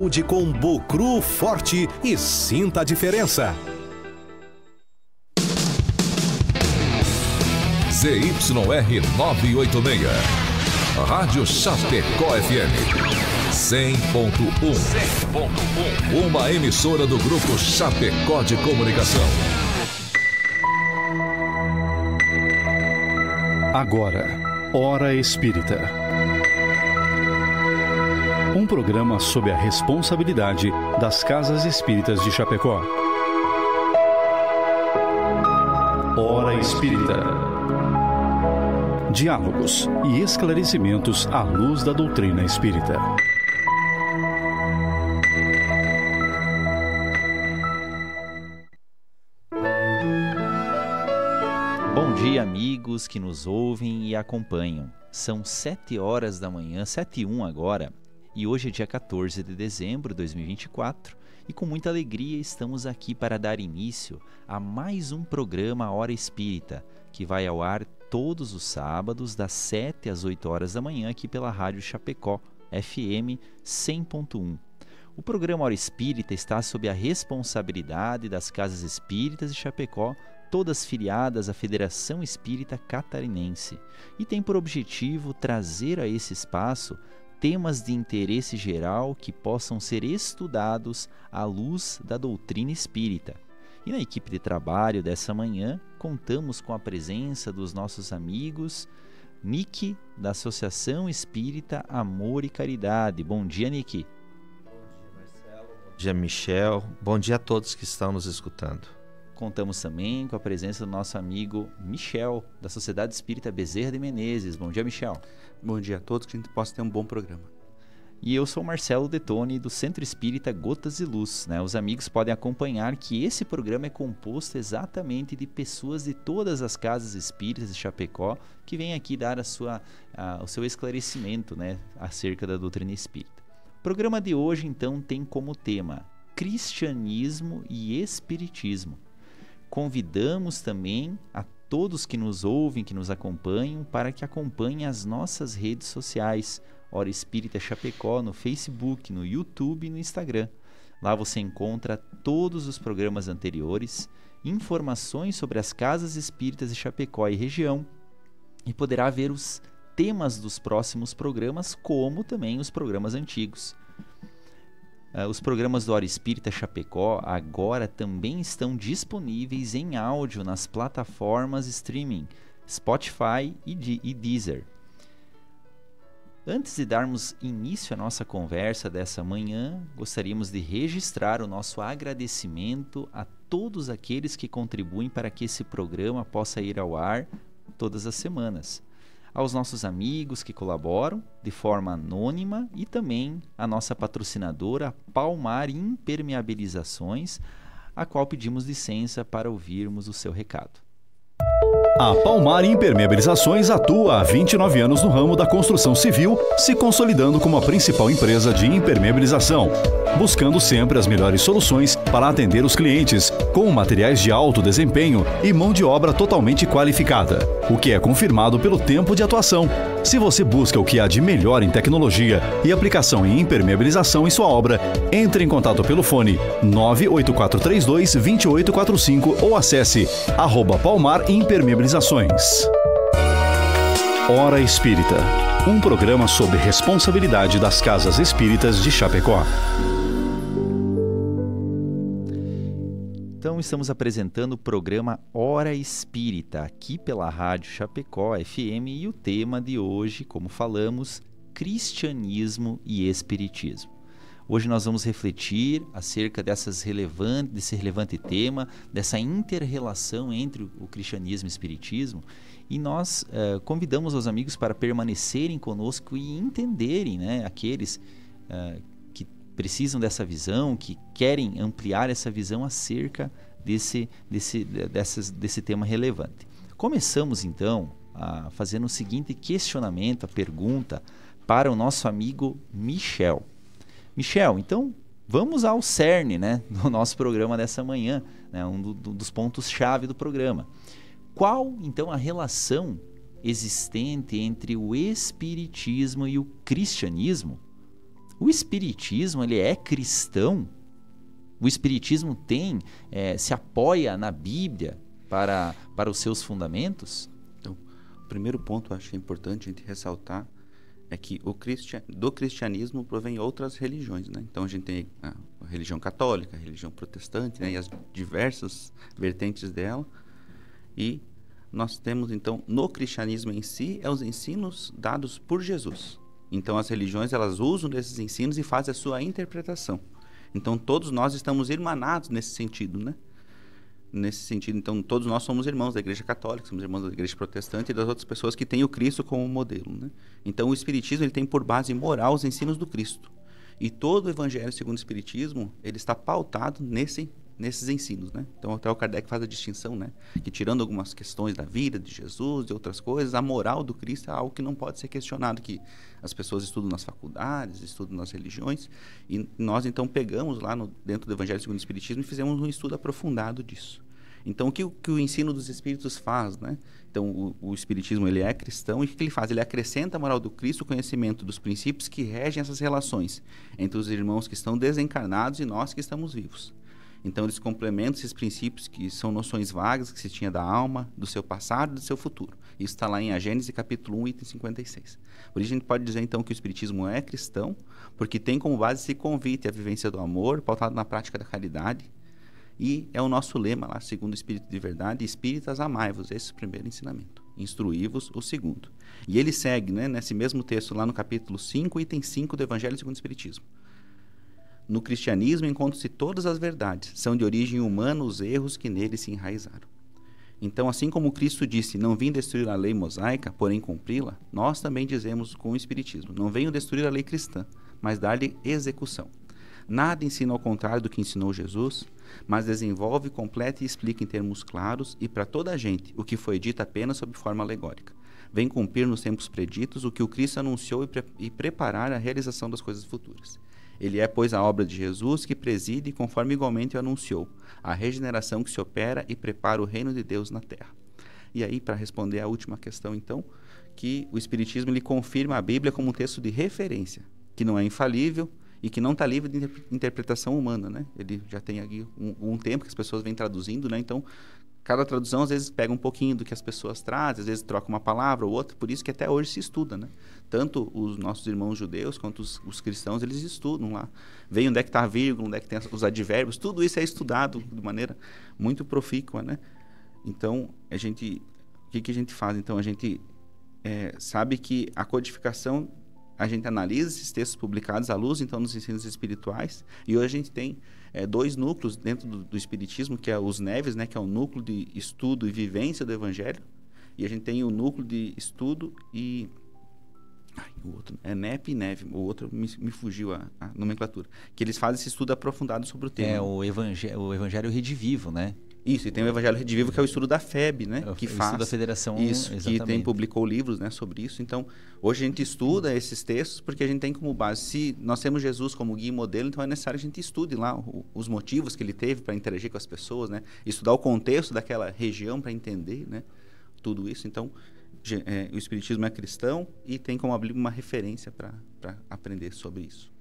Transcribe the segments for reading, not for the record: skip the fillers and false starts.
De com Bucru Forte e sinta a diferença. ZYR 986, Rádio Chapecó FM 100.1, uma emissora do Grupo Chapecó de Comunicação. Agora, Hora Espírita. Um programa sob a responsabilidade das Casas Espíritas de Chapecó. Hora Espírita. Diálogos e esclarecimentos à luz da doutrina espírita. Bom dia, amigos que nos ouvem e acompanham. São 7 horas da manhã, 7h01 agora. E hoje é dia 14 de dezembro de 2024 e com muita alegria estamos aqui para dar início a mais um programa Hora Espírita, que vai ao ar todos os sábados das 7 às 8 horas da manhã aqui pela Rádio Chapecó FM 100.1. O programa Hora Espírita está sob a responsabilidade das Casas Espíritas de Chapecó, todas filiadas à Federação Espírita Catarinense, e tem por objetivo trazer a esse espaço temas de interesse geral que possam ser estudados à luz da doutrina espírita. E na equipe de trabalho dessa manhã, contamos com a presença dos nossos amigos Nick, da Associação Espírita Amor e Caridade. Bom dia, Nick. Bom dia, Marcelo. Bom dia, Michel. Bom dia a todos que estão nos escutando. Contamos também com a presença do nosso amigo Michel, da Sociedade Espírita Bezerra de Menezes. Bom dia, Michel. Bom dia a todos, que a gente possa ter um bom programa. E eu sou Marcelo Detoni, do Centro Espírita Gotas de Luz. Os amigos podem acompanhar que esse programa é composto exatamente de pessoas de todas as casas espíritas de Chapecó que vêm aqui dar o seu esclarecimento, acerca da doutrina espírita. O programa de hoje, então, tem como tema Cristianismo e Espiritismo. Convidamos também a todos que nos ouvem, que nos acompanham, para que acompanhem as nossas redes sociais, Hora Espírita Chapecó, no Facebook, no YouTube e no Instagram. Lá você encontra todos os programas anteriores, informações sobre as casas espíritas de Chapecó e região, e poderá ver os temas dos próximos programas, como também os programas antigos. Os programas do Hora Espírita Chapecó agora também estão disponíveis em áudio nas plataformas streaming Spotify e Deezer. Antes de darmos início à nossa conversa dessa manhã, gostaríamos de registrar o nosso agradecimento a todos aqueles que contribuem para que esse programa possa ir ao ar todas as semanas. Aos nossos amigos que colaboram de forma anônima e também a nossa patrocinadora Palmar Impermeabilizações, a qual pedimos licença para ouvirmos o seu recado. A Palmar Impermeabilizações atua há 29 anos no ramo da construção civil, se consolidando como a principal empresa de impermeabilização, buscando sempre as melhores soluções para atender os clientes, com materiais de alto desempenho e mão de obra totalmente qualificada, o que é confirmado pelo tempo de atuação. Se você busca o que há de melhor em tecnologia e aplicação em impermeabilização em sua obra, entre em contato pelo fone 98432-2845 ou acesse @Palmar Impermeabilizações. Hora Espírita, um programa sob responsabilidade das Casas Espíritas de Chapecó. Então estamos apresentando o programa Hora Espírita, aqui pela Rádio Chapecó FM, e o tema de hoje, como falamos, Cristianismo e Espiritismo. Hoje nós vamos refletir acerca desse relevante tema, dessa inter-relação entre o cristianismo e o espiritismo, e nós convidamos os amigos para permanecerem conosco e entenderem, aqueles que precisam dessa visão, que querem ampliar essa visão acerca desse tema relevante. Começamos então fazendo o seguinte questionamento, a pergunta para o nosso amigo Michel. Michel, então vamos ao cerne do nosso programa dessa manhã, um dos pontos-chave do programa. Qual então a relação existente entre o espiritismo e o cristianismo? O Espiritismo, ele é cristão? O Espiritismo se apoia na Bíblia para os seus fundamentos? Então, o primeiro ponto que eu acho que é importante a gente ressaltar é que do cristianismo provém outras religiões, né? Então a gente tem a religião católica, a religião protestante, né? E as diversas vertentes dela. E nós temos, então, no cristianismo em si, os ensinos dados por Jesus. Então as religiões, elas usam desses ensinos e fazem a sua interpretação. Então todos nós estamos irmanados nesse sentido, né? Nesse sentido, então, todos nós somos irmãos da Igreja Católica, somos irmãos da Igreja Protestante e das outras pessoas que têm o Cristo como modelo, né? Então, o Espiritismo, ele tem por base moral os ensinos do Cristo. E todo o Evangelho segundo o Espiritismo, ele está pautado nesses ensinos, né? Então, até o Kardec faz a distinção, né? Que tirando algumas questões da vida de Jesus e outras coisas, a moral do Cristo é algo que não pode ser questionado, que as pessoas estudam nas faculdades, estudam nas religiões, e nós, então, pegamos lá dentro do Evangelho segundo o Espiritismo e fizemos um estudo aprofundado disso. Então, o que o ensino dos Espíritos faz, né? Então, o Espiritismo, ele é cristão, e o que ele faz? Ele acrescenta a moral do Cristo, o conhecimento dos princípios que regem essas relações entre os irmãos que estão desencarnados e nós que estamos vivos. Então, eles complementam esses princípios que são noções vagas que se tinha da alma, do seu passado e do seu futuro. Isso está lá em A Gênese, capítulo 1, item 56. Por isso, a gente pode dizer, então, que o Espiritismo é cristão, porque tem como base esse convite à vivência do amor, pautado na prática da caridade. E é o nosso lema lá, segundo o Espírito de Verdade, espíritas amai-vos, esse é o primeiro ensinamento. Instruí-vos, o segundo. E ele segue, né, nesse mesmo texto, lá no capítulo 5, item 5 do Evangelho segundo o Espiritismo. No cristianismo encontram-se todas as verdades, são de origem humana os erros que nele se enraizaram. Então, assim como Cristo disse, não vim destruir a lei mosaica, porém cumpri-la, nós também dizemos com o Espiritismo, não venho destruir a lei cristã, mas dar-lhe execução. Nada ensina ao contrário do que ensinou Jesus, mas desenvolve, completa e explica em termos claros e para toda a gente o que foi dito apenas sob forma alegórica. Vem cumprir nos tempos preditos o que o Cristo anunciou e preparar a realização das coisas futuras. Ele é, pois, a obra de Jesus que preside, conforme igualmente o anunciou, a regeneração que se opera e prepara o reino de Deus na terra. E aí, para responder à última questão, então, que o Espiritismo ele confirma a Bíblia como um texto de referência, que não é infalível, e que não está livre de interpretação humana, né? Ele já tem aqui um tempo que as pessoas vêm traduzindo, né? Então, cada tradução às vezes pega um pouquinho do que as pessoas trazem, às vezes troca uma palavra ou outra, por isso que até hoje se estuda, né? Tanto os nossos irmãos judeus quanto os cristãos, eles estudam lá. Vem onde é que está a vírgula, onde é que tem os advérbios, tudo isso é estudado de maneira muito profícua, né? Então, o que a gente faz? Então, a gente sabe que a codificação, a gente analisa esses textos publicados à luz, então, nos ensinos espirituais, e hoje a gente tem dois núcleos dentro do Espiritismo, que é os NEVs, né, que é o núcleo de estudo e vivência do Evangelho, e a gente tem o núcleo de estudo e... o outro é NEP e NEV, o outro me fugiu a nomenclatura, que eles fazem esse estudo aprofundado sobre o tema. O Evangelho Redivivo, né? Isso, e tem o Evangelho Redivivo, que é o estudo da FEB, né? Que faz estudo da Federação, isso, exatamente. Que publicou livros, né, sobre isso. Então, hoje a gente estuda esses textos porque a gente tem como base, se nós temos Jesus como guia e modelo, então é necessário que a gente estude lá os motivos que ele teve para interagir com as pessoas, né? Estudar o contexto daquela região para entender, né, tudo isso. Então, o Espiritismo é cristão e tem como Bíblia uma referência para aprender sobre isso.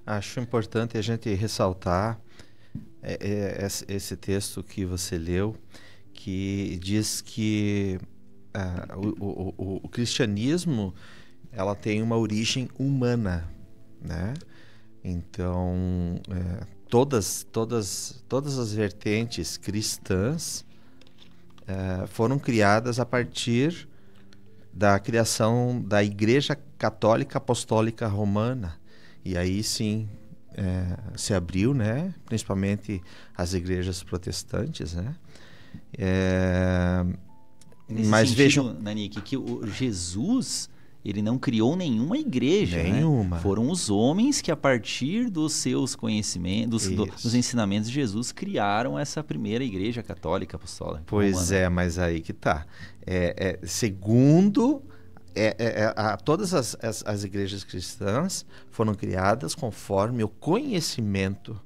Acho importante a gente ressaltar esse texto que você leu, que diz que o cristianismo ela tem uma origem humana, né? Então, todas as vertentes cristãs foram criadas a partir da criação da Igreja Católica Apostólica Romana. E aí sim se abriu, né? Principalmente as igrejas protestantes, né? Mas vejam, Nanik, que o Jesus, ele não criou nenhuma igreja, nenhuma. Né? Foram os homens que, a partir dos seus conhecimentos, dos ensinamentos de Jesus, criaram essa primeira igreja católica apostólica. Pois romana. Mas aí que tá. Segundo... todas as igrejas cristãs foram criadas conforme o conhecimento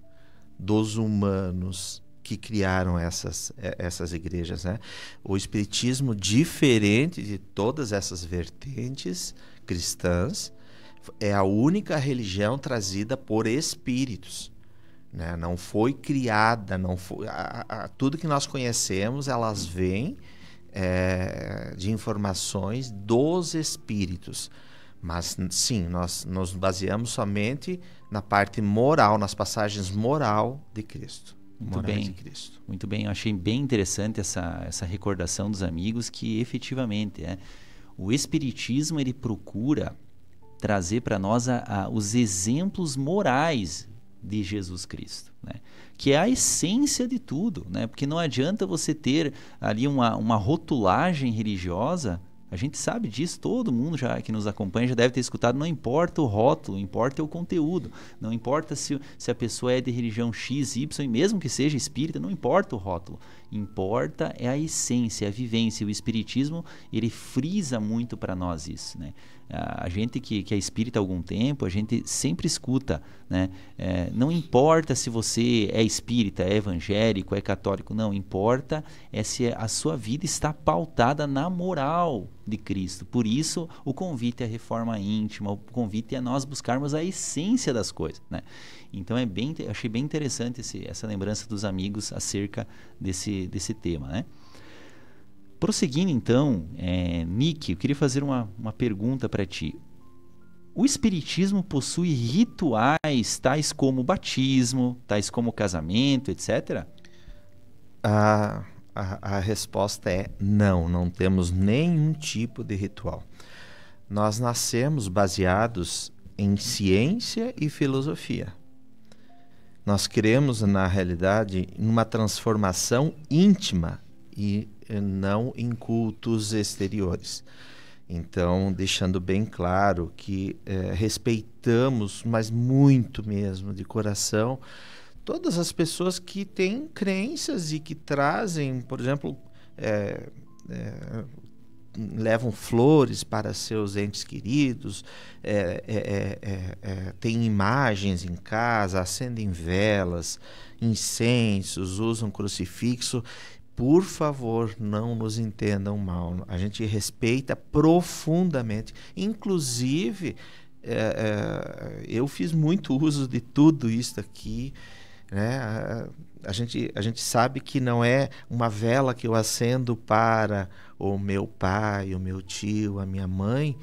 dos humanos que criaram essas igrejas, né? O Espiritismo, diferente de todas essas vertentes cristãs, É a única religião trazida por espíritos, né? Não foi criada, não foi, tudo que nós conhecemos, elas vêm de informações dos espíritos. Mas sim, nós nos baseamos somente na parte moral, nas passagens moral de Cristo. Muito bem, de Cristo. Muito bem. Eu achei bem interessante essa recordação dos amigos, que efetivamente o Espiritismo ele procura trazer para nós os exemplos morais de Jesus Cristo, né? Que é a essência de tudo, né? Porque não adianta você ter ali uma rotulagem religiosa. A gente sabe disso, todo mundo já que nos acompanha já deve ter escutado. Não importa o rótulo, importa o conteúdo. Não importa se a pessoa é de religião X, Y, e mesmo que seja espírita, não importa o rótulo. Importa é a essência, a vivência. O Espiritismo, ele frisa muito para nós isso, né? A gente que é espírita há algum tempo, a gente sempre escuta, né? Não importa se você é espírita, é evangélico, é católico, não. Importa se a sua vida está pautada na moral de Cristo. Por isso, o convite à reforma íntima, o convite a nós buscarmos a essência das coisas, né? Então, achei bem interessante essa lembrança dos amigos acerca desse tema, né? Prosseguindo então, Nick, eu queria fazer uma pergunta para ti. O Espiritismo possui rituais tais como batismo, tais como casamento, etc.? A resposta é não, não temos nenhum tipo de ritual. Nós nascemos baseados em ciência e filosofia. Nós cremos, na realidade, em uma transformação íntima e não em cultos exteriores. Então, deixando bem claro que respeitamos, mas muito mesmo, de coração, todas as pessoas que têm crenças e que trazem, por exemplo, levam flores para seus entes queridos, têm imagens em casa, acendem velas, incensos, usam crucifixo. Por favor, não nos entendam mal. A gente respeita profundamente. Inclusive, eu fiz muito uso de tudo isso aqui, né? A gente sabe que não é uma vela que eu acendo para o meu pai, o meu tio, a minha mãe,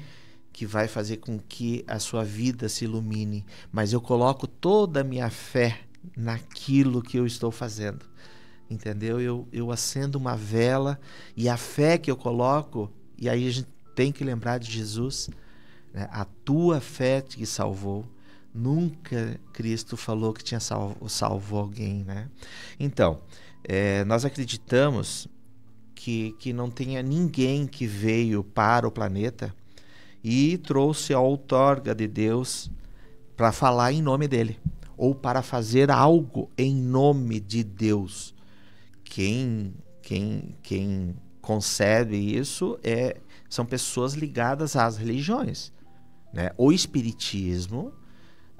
que vai fazer com que a sua vida se ilumine. Mas eu coloco toda a minha fé naquilo que eu estou fazendo. Entendeu? Eu acendo uma vela e a fé que eu coloco, e aí a gente tem que lembrar de Jesus, né? A tua fé te salvou. Nunca Cristo falou que tinha salvo alguém, né? Então, nós acreditamos que não tenha ninguém que veio para o planeta e trouxe a outorga de Deus para falar em nome dele, ou para fazer algo em nome de Deus. Quem concebe isso são pessoas ligadas às religiões, né? O Espiritismo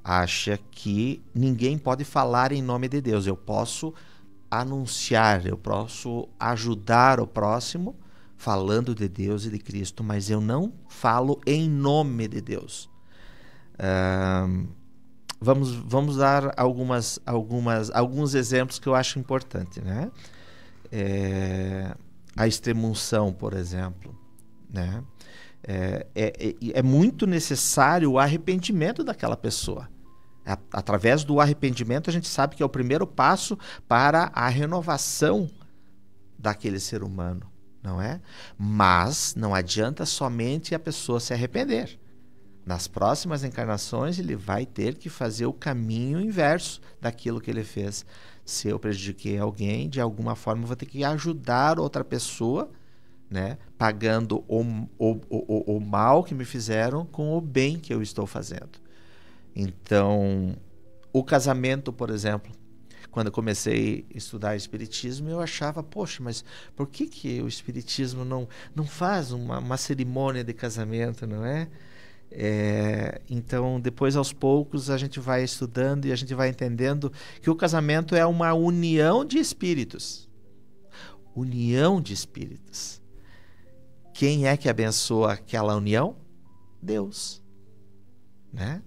acha que ninguém pode falar em nome de Deus. Eu posso anunciar, eu posso ajudar o próximo falando de Deus e de Cristo, mas eu não falo em nome de Deus. Vamos dar alguns exemplos que eu acho importante, né? A extremunção, por exemplo, né? É muito necessário o arrependimento daquela pessoa. Através do arrependimento, a gente sabe que é o primeiro passo para a renovação daquele ser humano, não é? Mas não adianta somente a pessoa se arrepender. Nas próximas encarnações, ele vai ter que fazer o caminho inverso daquilo que ele fez. Se eu prejudiquei alguém, de alguma forma eu vou ter que ajudar outra pessoa, né, pagando o mal que me fizeram com o bem que eu estou fazendo. Então, o casamento, por exemplo, quando eu comecei a estudar Espiritismo, eu achava, poxa, mas por que o Espiritismo não faz uma cerimônia de casamento, não é? Então, depois, aos poucos, a gente vai estudando e a gente vai entendendo que o casamento é uma união de espíritos. União de espíritos. Quem é que abençoa aquela união? Deus. né?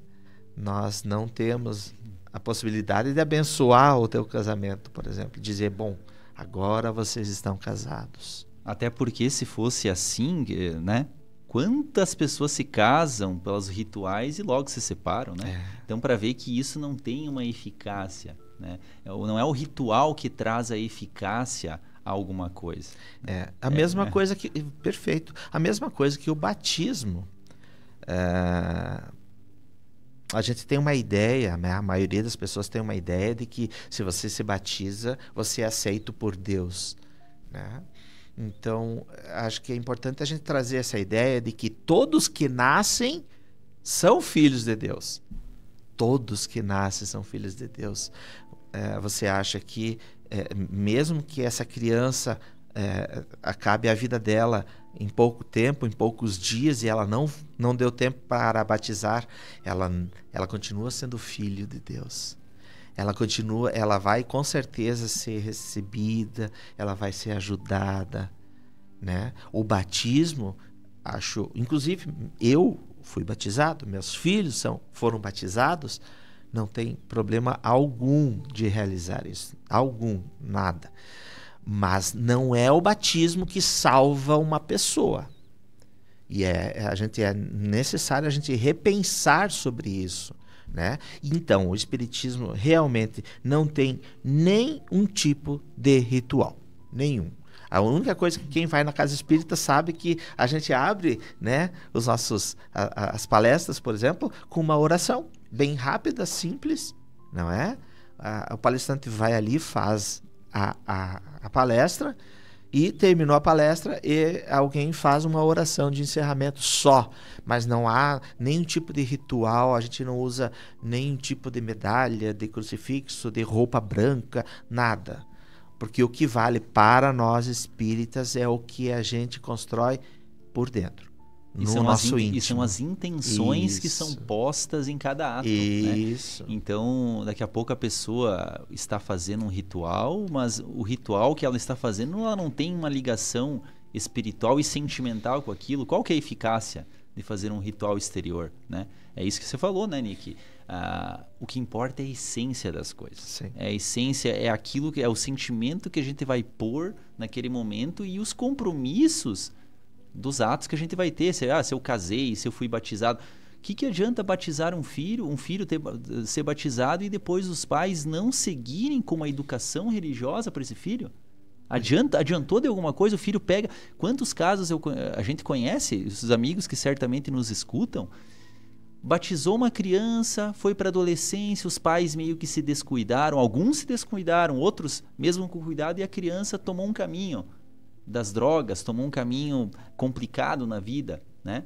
Nós não temos a possibilidade de abençoar o teu casamento, por exemplo, dizer, bom, agora vocês estão casados. Até porque se fosse assim, né? Quantas pessoas se casam pelos rituais e logo se separam, né? Então, para ver que isso não tem uma eficácia, né? Não é o ritual que traz a eficácia a alguma coisa. A mesma coisa que... Perfeito. A mesma coisa que o batismo. A gente tem uma ideia, né? A maioria das pessoas tem uma ideia de que se você se batiza, você é aceito por Deus, né? Então, acho que é importante a gente trazer essa ideia de que todos que nascem são filhos de Deus. Todos que nascem são filhos de Deus. Você acha que, mesmo que essa criança acabe a vida dela em pouco tempo, em poucos dias, e ela não deu tempo para batizar, ela continua sendo filho de Deus. Ela vai com certeza ser recebida, ela vai ser ajudada, né? O batismo, inclusive eu fui batizado, meus filhos foram batizados, não tem problema algum de realizar isso, nada. Mas não é o batismo que salva uma pessoa. E é necessário a gente repensar sobre isso, né? Então, o Espiritismo realmente não tem nenhum tipo de ritual. Nenhum. A única coisa que quem vai na casa espírita sabe que a gente abre, né, as palestras, por exemplo, com uma oração bem rápida, simples, não é? O palestrante vai ali, faz a palestra e terminou a palestra e alguém faz uma oração de encerramento só, mas não há nenhum tipo de ritual, a gente não usa nenhum tipo de medalha, de crucifixo, de roupa branca, nada. Porque o que vale para nós espíritas é o que a gente constrói por dentro. No nosso íntimo. E são as intenções que são postas em cada ato. Isso. Né? Então, daqui a pouco a pessoa está fazendo um ritual, mas o ritual que ela está fazendo, ela não tem uma ligação espiritual e sentimental com aquilo. Qual que é a eficácia de fazer um ritual exterior? Né? É isso que você falou, né, Nick? O que importa é a essência das coisas. Sim. A essência é aquilo que é o sentimento que a gente vai pôr naquele momento e os compromissos dos atos que a gente vai ter. Se eu casei, se eu fui batizado. O que adianta batizar um filho ser batizado e depois os pais não seguirem com uma educação religiosa para esse filho? Adiantou de alguma coisa? O filho pega... Quantos casos a gente conhece, os amigos que certamente nos escutam, batizou uma criança, foi para a adolescência, os pais meio que se descuidaram, alguns se descuidaram, outros mesmo com cuidado, e a criança tomou um caminho das drogas, tomou um caminho complicado na vida, né?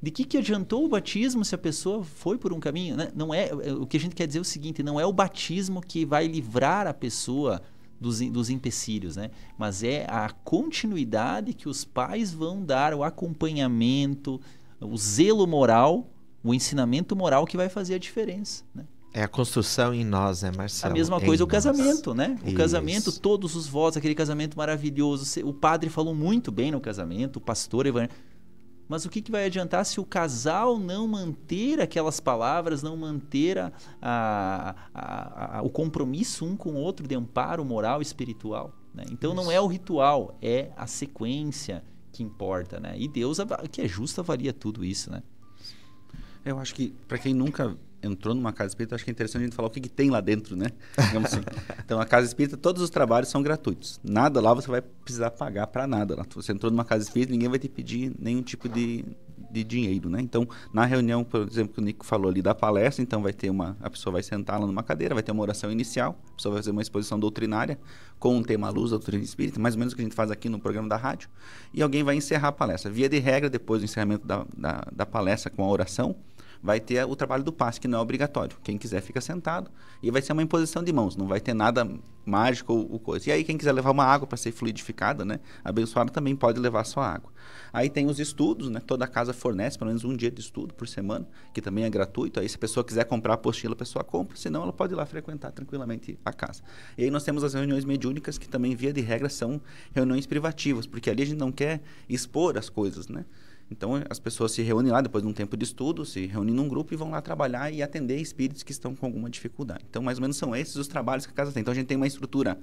De que adiantou o batismo se a pessoa foi por um caminho, né? Não é, o que a gente quer dizer é o seguinte, não é o batismo que vai livrar a pessoa dos empecilhos, né? Mas é a continuidade que os pais vão dar, o acompanhamento, o zelo moral, o ensinamento moral que vai fazer a diferença, né? É a construção em nós, né, Marcelo? A mesma coisa o casamento, né? O Isso. casamento, todos os votos, aquele casamento maravilhoso. O padre falou muito bem no casamento, o pastor... Mas o que vai adiantar se o casal não manter aquelas palavras, não manter o compromisso um com o outro de amparo moral e espiritual, né? Então não é o ritual, é a sequência que importa, né? E Deus, que é justo, avalia tudo isso, né? Eu acho que, para quem nunca entrou numa casa espírita, acho que é interessante a gente falar o que tem lá dentro, né? Digamos assim. Então, a casa espírita, todos os trabalhos são gratuitos. Nada lá você vai precisar pagar para nada. Lá. Você entrou numa casa espírita, ninguém vai te pedir nenhum tipo de dinheiro, né? Então, na reunião, por exemplo, que o Nico falou ali da palestra, então a pessoa vai sentar lá numa cadeira, vai ter uma oração inicial, a pessoa vai fazer uma exposição doutrinária com um tema à luz da doutrina espírita, mais ou menos o que a gente faz aqui no programa da rádio, e alguém vai encerrar a palestra. Via de regra, depois do encerramento da palestra com a oração, vai ter o trabalho do passe, que não é obrigatório. Quem quiser fica sentado e vai ser uma imposição de mãos, não vai ter nada mágico ou coisa. E aí quem quiser levar uma água para ser fluidificada, né, abençoada, também pode levar só água. Aí tem os estudos, né, toda casa fornece pelo menos um dia de estudo por semana, que também é gratuito. Aí se a pessoa quiser comprar a apostila, a pessoa compra, senão ela pode ir lá frequentar tranquilamente a casa. E aí nós temos as reuniões mediúnicas, que também via de regra são reuniões privativas, porque ali a gente não quer expor as coisas, né? Então, as pessoas se reúnem lá, depois de um tempo de estudo, se reúnem num grupo e vão lá trabalhar e atender espíritos que estão com alguma dificuldade. Então, mais ou menos são esses os trabalhos que a casa tem. Então, a gente tem uma estrutura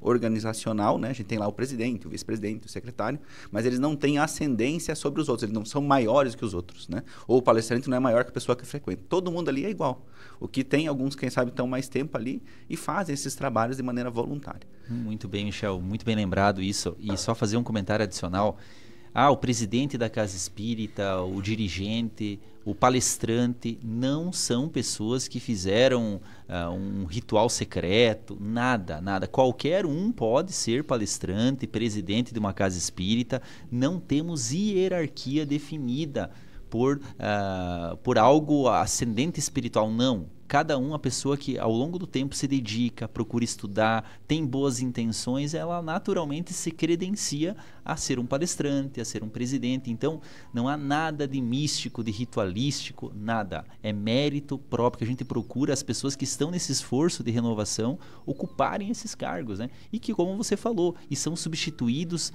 organizacional, né? A gente tem lá o presidente, o vice-presidente, o secretário, mas eles não têm ascendência sobre os outros, eles não são maiores que os outros, né? Ou o palestrante não é maior que a pessoa que frequenta. Todo mundo ali é igual. O que tem, alguns, quem sabe, estão mais tempo ali e fazem esses trabalhos de maneira voluntária. Muito bem, Michel, muito bem lembrado isso. E só fazer um comentário adicional. O presidente da casa espírita, o dirigente, o palestrante, não são pessoas que fizeram um ritual secreto, nada. Qualquer um pode ser palestrante, presidente de uma casa espírita. Não temos hierarquia definida por algo ascendente espiritual, não. Cada a pessoa que ao longo do tempo se dedica, procura estudar, tem boas intenções, ela naturalmente se credencia a ser um palestrante, a ser um presidente. Então, não há nada de místico, de ritualístico, nada. É mérito próprio que a gente procura as pessoas que estão nesse esforço de renovação ocuparem esses cargos, né? E que, como você falou, e são substituídos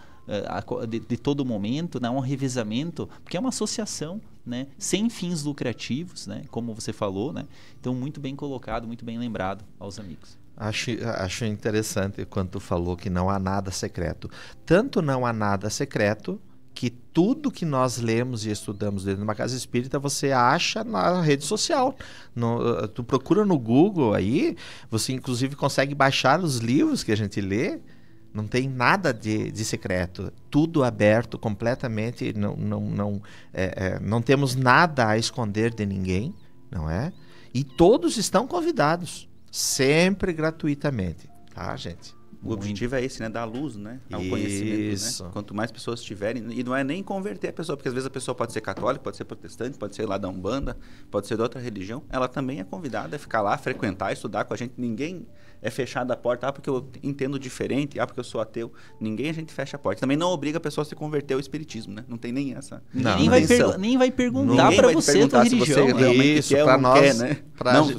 de todo momento, né? Um revezamento, porque é uma associação, né? Sem fins lucrativos, né? Como você falou, né? Então, muito bem colocado, muito bem lembrado aos amigos. Acho interessante quando tu falou que não há nada secreto. Tanto não há nada secreto que tudo que nós lemos e estudamos dentro de uma casa espírita você acha na rede social. Tu procura no Google aí, você inclusive consegue baixar os livros que a gente lê. Não tem nada de secreto, tudo aberto completamente, não temos nada a esconder de ninguém, não é? E todos estão convidados, sempre gratuitamente, tá, gente? O objetivo é esse, né? Dar luz, né? Ao conhecimento, né? Quanto mais pessoas tiverem, e não é nem converter a pessoa, porque às vezes a pessoa pode ser católica, pode ser protestante, pode ser lá da Umbanda, pode ser de outra religião, ela também é convidada a ficar lá, frequentar, estudar com a gente. Ninguém é fechado a porta, porque eu entendo diferente, porque eu sou ateu. Ninguém a gente fecha a porta. Também não obriga a pessoa a se converter ao espiritismo, né? Não tem nem essa. Nem vai perguntar para você a tua religião. Se você realmente isso, quer ou não quer, né?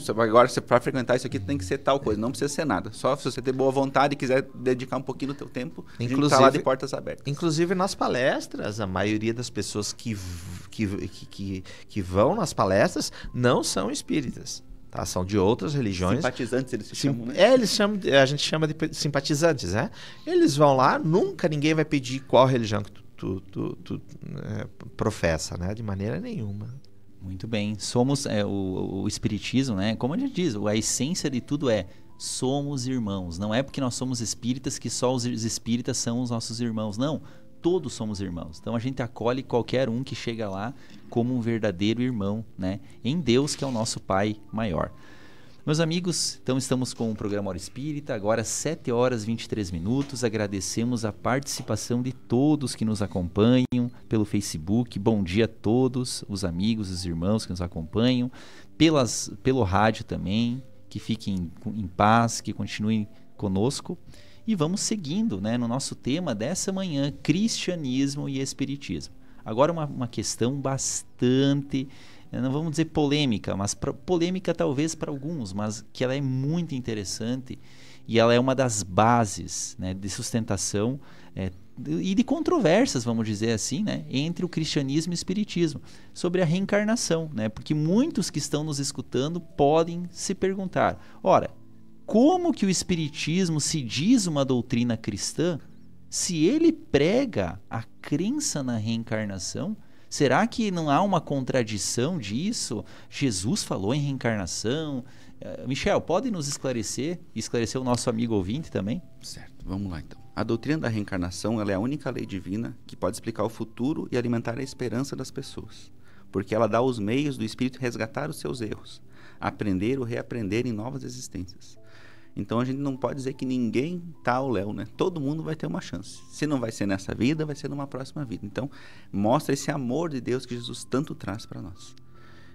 Agora, para frequentar isso aqui tem que ser tal coisa, não precisa ser nada. Só se você ter boa vontade e quiser dedicar um pouquinho do teu tempo, a gente tá lá de portas abertas. Inclusive nas palestras, a maioria das pessoas que vão nas palestras não são espíritas. Tá? São de outras religiões. Simpatizantes eles se chamam, né? A gente chama de simpatizantes, né? Eles vão lá, nunca ninguém vai pedir qual religião que tu professa, né? De maneira nenhuma. Muito bem. Somos o espiritismo, né? Como a gente diz, a essência de tudo somos irmãos. Não é porque nós somos espíritas que só os espíritas são os nossos irmãos. Não. Todos somos irmãos. Então a gente acolhe qualquer um que chega lá como um verdadeiro irmão, né? Em Deus, que é o nosso Pai maior. Meus amigos, então estamos com o programa Hora Espírita, agora 7 horas e 23 minutos. Agradecemos a participação de todos que nos acompanham pelo Facebook. Bom dia a todos, os amigos, os irmãos que nos acompanham, pelo rádio também. Que fiquem em paz, que continuem conosco. E vamos seguindo, né, no nosso tema dessa manhã, cristianismo e espiritismo. Agora uma questão bastante, não vamos dizer polêmica, mas polêmica talvez para alguns, mas que ela é muito interessante e ela é uma das bases, né, de sustentação e de controvérsias, vamos dizer assim, né, entre o cristianismo e o espiritismo, sobre a reencarnação, né, porque muitos que estão nos escutando podem se perguntar, ora, como que o espiritismo se diz uma doutrina cristã se ele prega a crença na reencarnação? Será que não há uma contradição disso? Jesus falou em reencarnação. Michel, pode nos esclarecer o nosso amigo ouvinte também? Certo, vamos lá então. A doutrina da reencarnação ela é a única lei divina que pode explicar o futuro e alimentar a esperança das pessoas, porque ela dá os meios do espírito resgatar os seus erros, aprender ou reaprender em novas existências. Então a gente não pode dizer que ninguém tá ao léu, né? Todo mundo vai ter uma chance. Se não vai ser nessa vida, vai ser numa próxima vida. Então mostra esse amor de Deus que Jesus tanto traz para nós.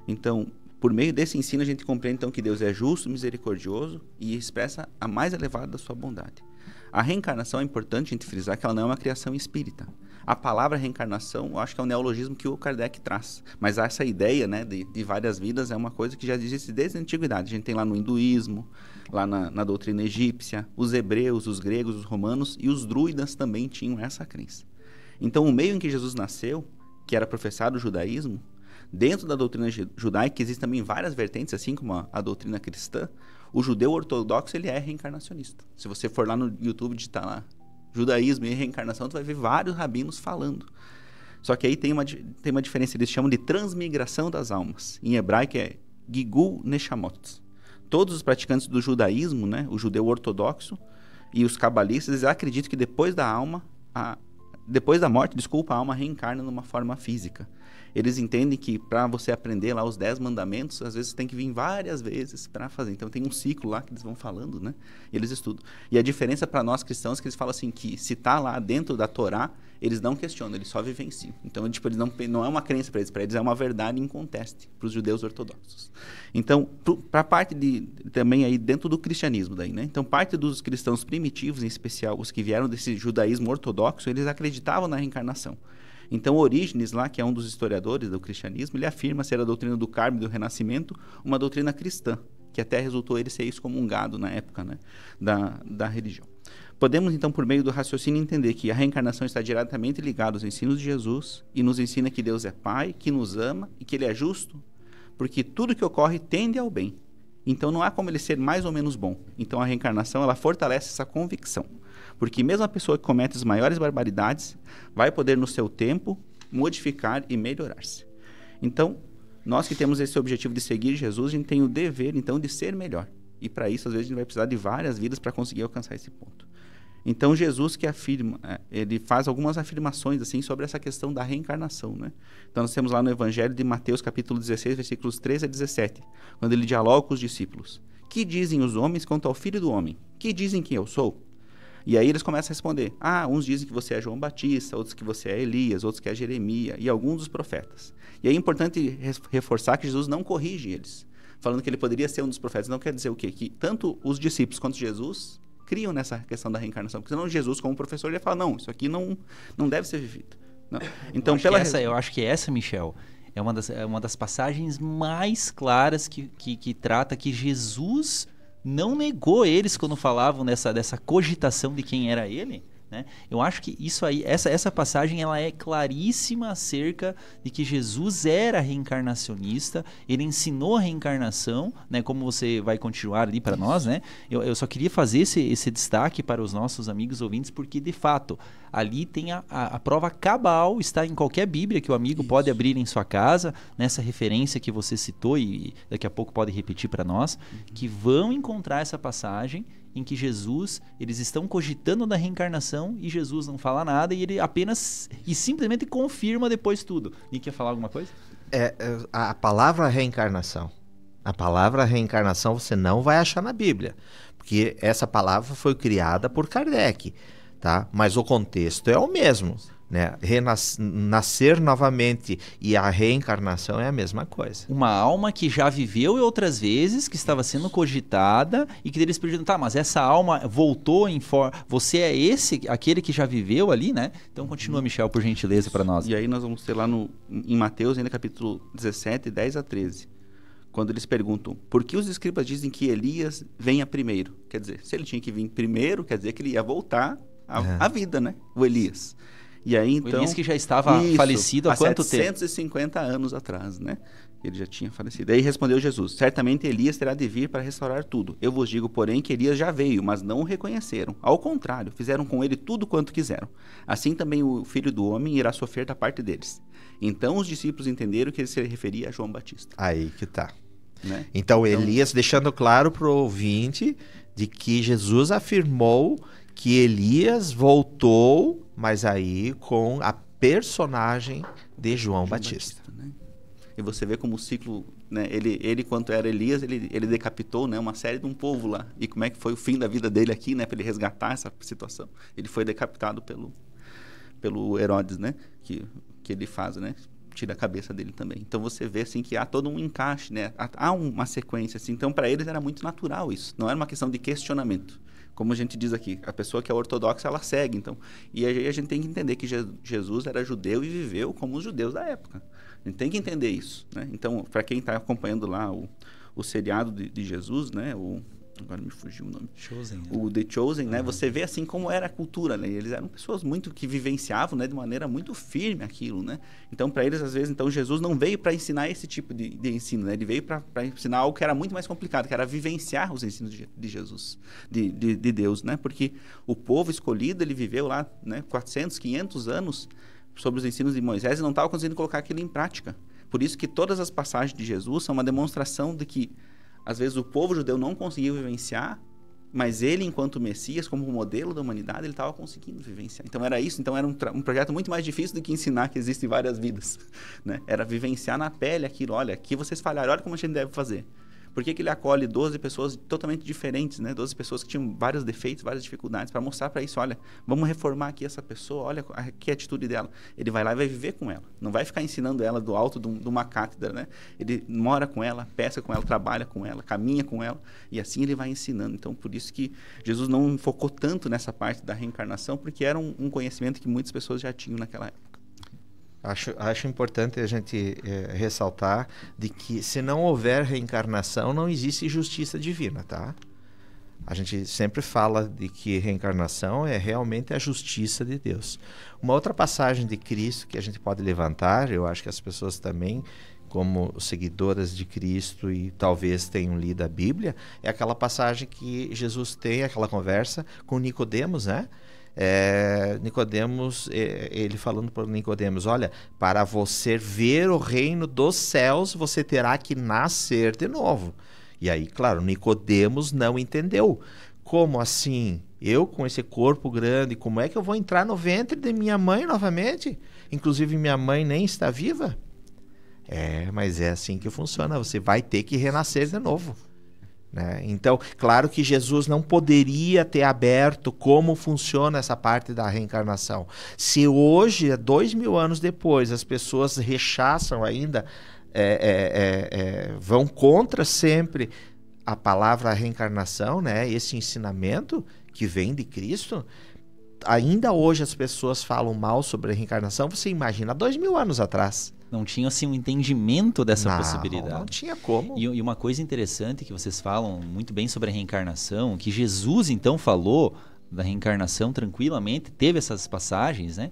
Então, por meio desse ensino a gente compreende então que Deus é justo, misericordioso e expressa a mais elevada da sua bondade. A reencarnação é importante a gente frisar que ela não é uma criação espírita. A palavra reencarnação, eu acho que é um neologismo que o Kardec traz. Mas essa ideia, né, de várias vidas é uma coisa que já existe desde a antiguidade. A gente tem lá no hinduísmo, lá na doutrina egípcia, os hebreus, os gregos, os romanos e os druidas também tinham essa crença. Então, o meio em que Jesus nasceu que era professado o judaísmo, dentro da doutrina judaica existem também várias vertentes, assim como a doutrina cristã. O judeu ortodoxo, ele é reencarnacionista. Se você for lá no YouTube digitar lá judaísmo e reencarnação, tu vai ver vários rabinos falando. Só que aí tem uma diferença, eles chamam de transmigração das almas. Em hebraico é Gigul Neshamot. Todos os praticantes do judaísmo, né, o judeu ortodoxo e os cabalistas, eles acreditam que depois da morte, a alma reencarna numa forma física. Eles entendem que para você aprender lá os 10 mandamentos, às vezes tem que vir várias vezes para fazer. Então tem um ciclo lá que eles vão falando, né? E eles estudam. E a diferença para nós cristãos é que eles falam assim, que se está lá dentro da Torá, eles não questionam, eles só vivenciam. Então, tipo, eles não é uma crença para eles é uma verdade inconteste para os judeus ortodoxos. Então, para a parte também aí dentro do cristianismo daí, né? Então, parte dos cristãos primitivos, em especial os que vieram desse judaísmo ortodoxo, eles acreditavam na reencarnação. Então, Orígenes, lá, que é um dos historiadores do cristianismo, ele afirma ser a doutrina do Carmo e do Renascimento uma doutrina cristã, que até resultou ele ser excomungado na época, né, da religião. Podemos, então, por meio do raciocínio, entender que a reencarnação está diretamente ligada aos ensinos de Jesus e nos ensina que Deus é Pai, que nos ama e que Ele é justo, porque tudo que ocorre tende ao bem. Então, não há como Ele ser mais ou menos bom. Então, a reencarnação, ela fortalece essa convicção. Porque mesmo a pessoa que comete as maiores barbaridades vai poder, no seu tempo, modificar e melhorar-se. Então, nós que temos esse objetivo de seguir Jesus, a gente tem o dever, então, de ser melhor. E para isso, às vezes, a gente vai precisar de várias vidas para conseguir alcançar esse ponto. Então, Jesus que afirma, ele faz algumas afirmações assim sobre essa questão da reencarnação, né? Então, nós temos lá no Evangelho de Mateus, capítulo 16, versículos 13 a 17, quando ele dialoga com os discípulos. Que dizem os homens quanto ao Filho do Homem? Que dizem que eu sou? E aí eles começam a responder. Uns dizem que você é João Batista, outros que você é Elias, outros que é Jeremias e alguns dos profetas. E aí é importante reforçar que Jesus não corrige eles, falando que ele poderia ser um dos profetas. Não quer dizer o quê? Que tanto os discípulos quanto Jesus criam nessa questão da reencarnação. Porque senão Jesus, como professor, ele ia falar, não, isso aqui não deve ser vivido. Não. Então, eu acho que essa, Michel, é uma das passagens mais claras que trata que Jesus não negou eles quando falavam dessa cogitação de quem era ele, né? Eu acho que isso aí, essa passagem, ela é claríssima acerca de que Jesus era reencarnacionista, ele ensinou a reencarnação, né? Como você vai continuar ali para nós, né? Eu só queria fazer esse destaque para os nossos amigos ouvintes, porque de fato ali tem a prova cabal, está em qualquer Bíblia que o amigo pode abrir em sua casa, nessa referência que você citou e daqui a pouco pode repetir para nós, que vão encontrar essa passagem em que eles estão cogitando da reencarnação e Jesus não fala nada e ele apenas e simplesmente confirma depois tudo. E quer falar alguma coisa? A palavra reencarnação. A palavra reencarnação você não vai achar na Bíblia, porque essa palavra foi criada por Kardec, tá? Mas o contexto é o mesmo, né? Nascer novamente e a reencarnação é a mesma coisa. Uma alma que já viveu outras vezes, que estava sendo cogitada e que eles perguntam, mas essa alma voltou em forma, você é aquele que já viveu ali, né? Então continua, Michel, por gentileza, para nós. E aí nós vamos ter lá em Mateus, ainda capítulo 17, 10 a 13, quando eles perguntam, por que os escribas dizem que Elias venha primeiro? Quer dizer, se ele tinha que vir primeiro, quer dizer que ele ia voltar à vida, né? O Elias. E aí, então, o Elias que já estava falecido há quanto tempo? 750 anos atrás, né? Ele já tinha falecido. Aí respondeu Jesus, certamente Elias terá de vir para restaurar tudo. Eu vos digo, porém, que Elias já veio, mas não o reconheceram. Ao contrário, fizeram com ele tudo quanto quiseram. Assim também o Filho do Homem irá sofrer da parte deles. Então os discípulos entenderam que ele se referia a João Batista. Aí que tá. Né? Então Elias deixando claro para o ouvinte de que Jesus afirmou que Elias voltou, mas aí com a personagem de João Batista. Né? E você vê como o ciclo, né? Ele quando era Elias, ele decapitou, né, uma série de um povo lá. E como é que foi o fim da vida dele aqui, né, para ele resgatar essa situação? Ele foi decapitado pelo Herodes, né, que ele faz, né? Tira a cabeça dele também. Então você vê assim que há todo um encaixe, né? Há uma sequência assim. Então para eles era muito natural isso. Não era uma questão de questionamento. Como a gente diz aqui, a pessoa que é ortodoxa, ela segue, então. E aí a gente tem que entender que Jesus era judeu e viveu como os judeus da época. A gente tem que entender isso, né? Então, para quem está acompanhando lá o seriado de Jesus, né? agora me fugiu o nome. Chosen. O The Chosen, né? Você vê assim como era a cultura, né? Eles eram pessoas muito que vivenciavam, né, de maneira muito firme aquilo, né? Então, para eles, às vezes, então Jesus não veio para ensinar esse tipo de ensino, né? Ele veio para ensinar algo que era muito mais complicado, que era vivenciar os ensinos de Jesus, de Deus, né? Porque o povo escolhido, ele viveu lá, né, 400, 500 anos sobre os ensinos de Moisés e não estava conseguindo colocar aquilo em prática. Por isso que todas as passagens de Jesus são uma demonstração de que às vezes o povo judeu não conseguiu vivenciar, mas ele, enquanto Messias, como modelo da humanidade, ele estava conseguindo vivenciar. Então era isso, então era um projeto muito mais difícil do que ensinar que existem várias vidas, né? Era vivenciar na pele aquilo, olha, aqui vocês falharam, olha como a gente deve fazer. Por que ele acolhe 12 pessoas totalmente diferentes, né? 12 pessoas que tinham vários defeitos, várias dificuldades, para mostrar para isso, olha, vamos reformar aqui essa pessoa, olha que atitude dela. Ele vai lá e vai viver com ela. Não vai ficar ensinando ela do alto de uma cátedra, né? Ele mora com ela, pesca com ela, trabalha com ela, caminha com ela, e assim ele vai ensinando. Então, por isso que Jesus não focou tanto nessa parte da reencarnação, porque era um conhecimento que muitas pessoas já tinham naquela época. Acho importante a gente ressaltar de que se não houver reencarnação, não existe justiça divina, tá? A gente sempre fala de que reencarnação é realmente a justiça de Deus. Uma outra passagem de Cristo que a gente pode levantar, eu acho que as pessoas também, como seguidoras de Cristo e talvez tenham lido a Bíblia, é aquela passagem que Jesus tem, aquela conversa com Nicodemos, né? Nicodemos, ele falando para Nicodemos, olha, para você ver o reino dos céus, você terá que nascer de novo. E aí, claro, Nicodemos não entendeu. Como assim? Eu com esse corpo grande, como é que eu vou entrar no ventre de minha mãe novamente? Inclusive minha mãe nem está viva. Mas é assim que funciona, você vai ter que renascer de novo. Né? Então, claro que Jesus não poderia ter aberto como funciona essa parte da reencarnação. Se hoje, 2000 anos depois, as pessoas rechaçam ainda, vão contra sempre a palavra reencarnação, né? Esse ensinamento que vem de Cristo, ainda hoje as pessoas falam mal sobre a reencarnação, você imagina, 2000 anos atrás. Não tinha assim um entendimento dessa possibilidade. Não tinha como. E uma coisa interessante que vocês falam muito bem sobre a reencarnação, que Jesus então falou da reencarnação tranquilamente, teve essas passagens, né?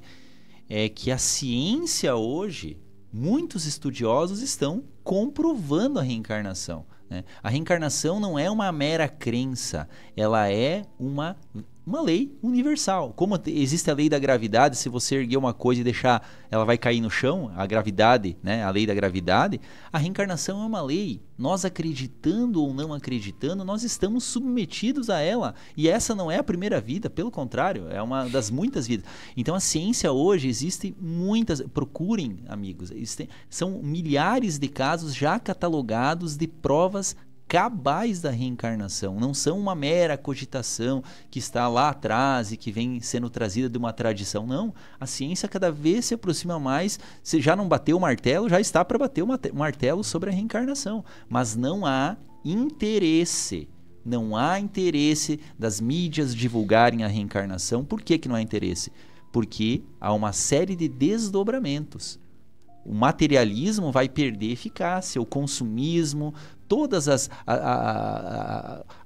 É que a ciência hoje, muitos estudiosos estão comprovando a reencarnação, né? A reencarnação não é uma mera crença, ela é uma lei universal. Como existe a lei da gravidade, se você erguer uma coisa e deixar, ela vai cair no chão, a gravidade, né? A lei da gravidade, a reencarnação é uma lei. Nós acreditando ou não acreditando, nós estamos submetidos a ela. E essa não é a primeira vida, pelo contrário, é uma das muitas vidas. Então a ciência hoje, existe muitas, procurem, amigos, são milhares de casos já catalogados de provas cabais da reencarnação, não são uma mera cogitação que está lá atrás e que vem sendo trazida de uma tradição, não. A ciência cada vez se aproxima mais, se já não bateu o martelo, já está para bater o martelo sobre a reencarnação, mas não há interesse das mídias divulgarem a reencarnação. Por que não há interesse? Porque há uma série de desdobramentos. O materialismo vai perder eficácia, o consumismo, todas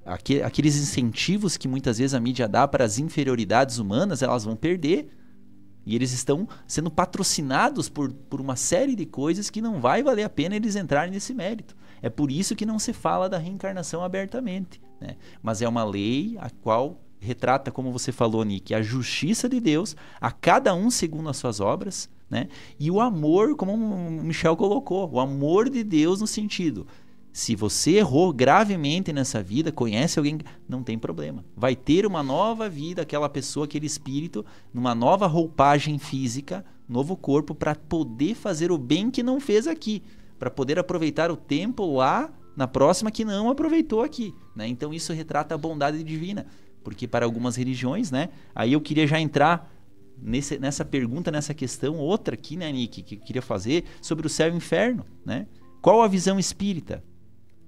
aqueles incentivos que muitas vezes a mídia dá para as inferioridades humanas, elas vão perder. E eles estão sendo patrocinados por uma série de coisas que não vai valer a pena eles entrarem nesse mérito. É por isso que não se fala da reencarnação abertamente, né? Mas é uma lei a qual retrata, como você falou, Nick, a justiça de Deus a cada um segundo as suas obras, né? E o amor, como o Michel colocou, o amor de Deus no sentido, se você errou gravemente nessa vida, conhece alguém, não tem problema. Vai ter uma nova vida, aquela pessoa, aquele espírito, numa nova roupagem física, novo corpo, para poder fazer o bem que não fez aqui, para poder aproveitar o tempo lá na próxima que não aproveitou aqui, né? Então isso retrata a bondade divina, porque para algumas religiões, né? Aí eu queria já entrar nessa pergunta, nessa questão, outra aqui, né, Nick, que eu queria fazer sobre o céu e o inferno, né? Qual a visão espírita?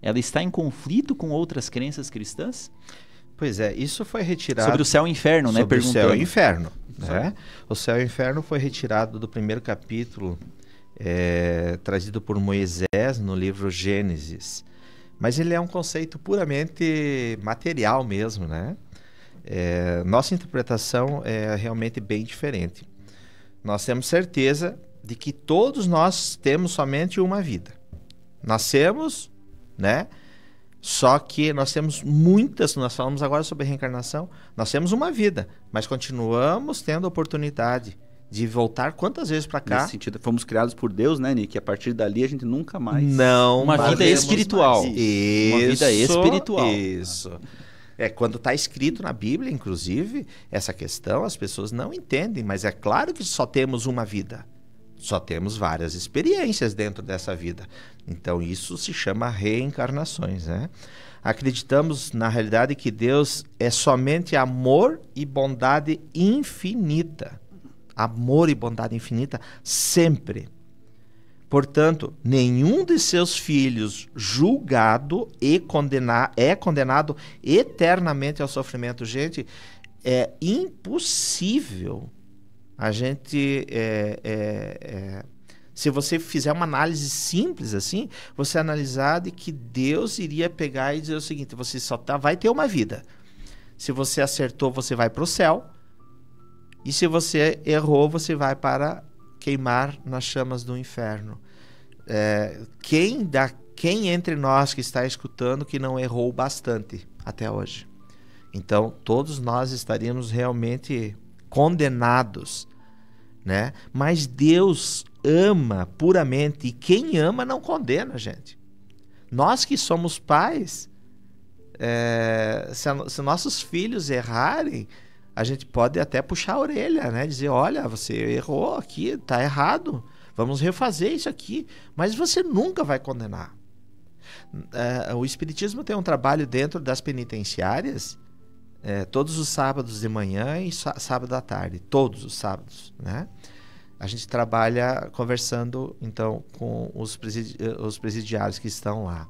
Ela está em conflito com outras crenças cristãs? Pois é, isso foi retirado... Sobre o céu e o inferno, né? Sobre o céu e o inferno, né? O céu e o inferno foi retirado do primeiro capítulo, trazido por Moisés no livro Gênesis. mas ele é um conceito puramente material mesmo, né? Nossa interpretação é realmente bem diferente. Nós temos certeza de que todos nós temos somente uma vida. Nascemos, né? Só que nós temos muitas, nós falamos agora sobre reencarnação, nós temos uma vida, mas continuamos tendo a oportunidade de voltar quantas vezes para cá. Nesse sentido, fomos criados por Deus, né, Nick? E a partir dali a gente nunca mais... Não, uma vida espiritual. Isso, uma vida espiritual. Isso. Quando está escrito na Bíblia, inclusive, essa questão as pessoas não entendem, mas é claro que só temos uma vida. Só temos várias experiências dentro dessa vida. Então, isso se chama reencarnações, né? Acreditamos, na realidade, que Deus é somente amor e bondade infinita. Amor e bondade infinita sempre. Portanto, nenhum de seus filhos julgado e é condenado eternamente ao sofrimento. Gente, é impossível a gente... se você fizer uma análise simples assim, você analisar de que Deus iria pegar e dizer o seguinte: você só vai ter uma vida. Se você acertou, você vai para o céu. E se você errou, você vai para queimar nas chamas do inferno. Quem entre nós que está escutando que não errou bastante até hoje? Então, todos nós estaríamos realmente condenados, né? Mas Deus ama puramente, e quem ama não condena, gente. Nós que somos pais, se nossos filhos errarem, a gente pode até puxar a orelha, né? Dizer, olha, você errou aqui, está errado, vamos refazer isso aqui, mas você nunca vai condenar. O Espiritismo tem um trabalho dentro das penitenciárias, todos os sábados de manhã e sábado à tarde, todos os sábados, né? A gente trabalha conversando, então, com os presidiários que estão lá,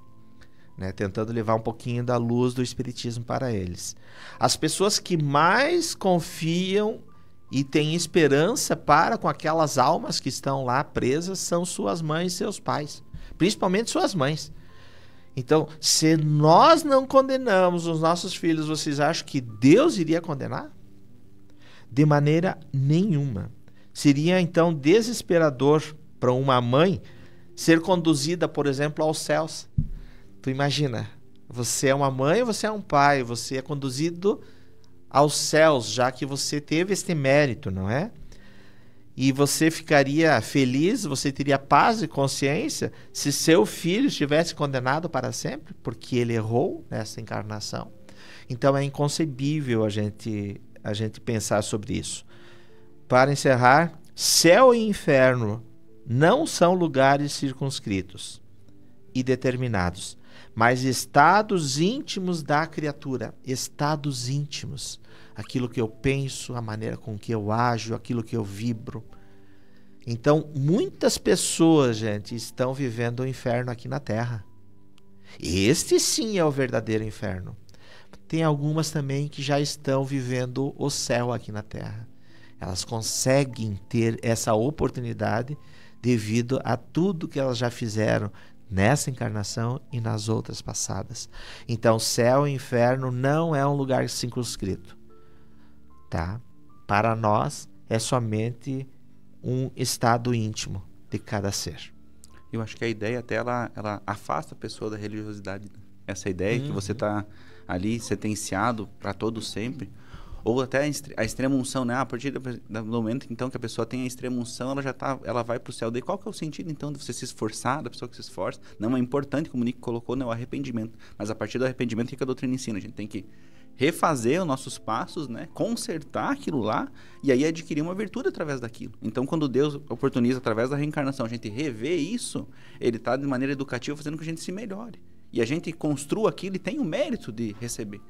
né? Tentando levar um pouquinho da luz do Espiritismo para eles. As pessoas que mais confiam e têm esperança para com aquelas almas que estão lá presas são suas mães e seus pais, principalmente suas mães. Então, se nós não condenamos os nossos filhos, vocês acham que Deus iria condenar? De maneira nenhuma. Seria, então, desesperador para uma mãe ser conduzida, por exemplo, aos céus. Tu imagina, você é uma mãe, você é um pai, você é conduzido aos céus, já que você teve este mérito, não é? E você ficaria feliz, você teria paz e consciência se seu filho estivesse condenado para sempre, porque ele errou nessa encarnação. Então é inconcebível a gente pensar sobre isso. Para encerrar, céu e inferno não são lugares circunscritos e determinados, mas estados íntimos da criatura, estados íntimos. Aquilo que eu penso, a maneira com que eu ajo, aquilo que eu vibro. Então, muitas pessoas, gente, estão vivendo o inferno aqui na Terra. Este sim é o verdadeiro inferno. Tem algumas também que já estão vivendo o céu aqui na Terra. Elas conseguem ter essa oportunidade devido a tudo que elas já fizeram nessa encarnação e nas outras passadas. Então, céu e inferno não é um lugar circunscrito. Tá? Para nós é somente um estado íntimo de cada ser. Eu acho que a ideia até ela afasta a pessoa da religiosidade. Essa ideia que você está ali sentenciado para todo sempre, ou até a extrema unção, né? A partir do momento então que a pessoa tem a extrema unção, ela vai para o céu. Daí qual que é o sentido então de você se esforçar, da pessoa que se esforça? Não é importante, como o Nick colocou, né, o arrependimento. Mas a partir do arrependimento, o que a doutrina ensina? A gente tem que refazer os nossos passos, né? Consertar aquilo lá e aí adquirir uma virtude através daquilo. Então, quando Deus oportuniza através da reencarnação a gente rever isso, Ele está de maneira educativa fazendo com que a gente se melhore. E a gente construa aquilo e tem o mérito de receber,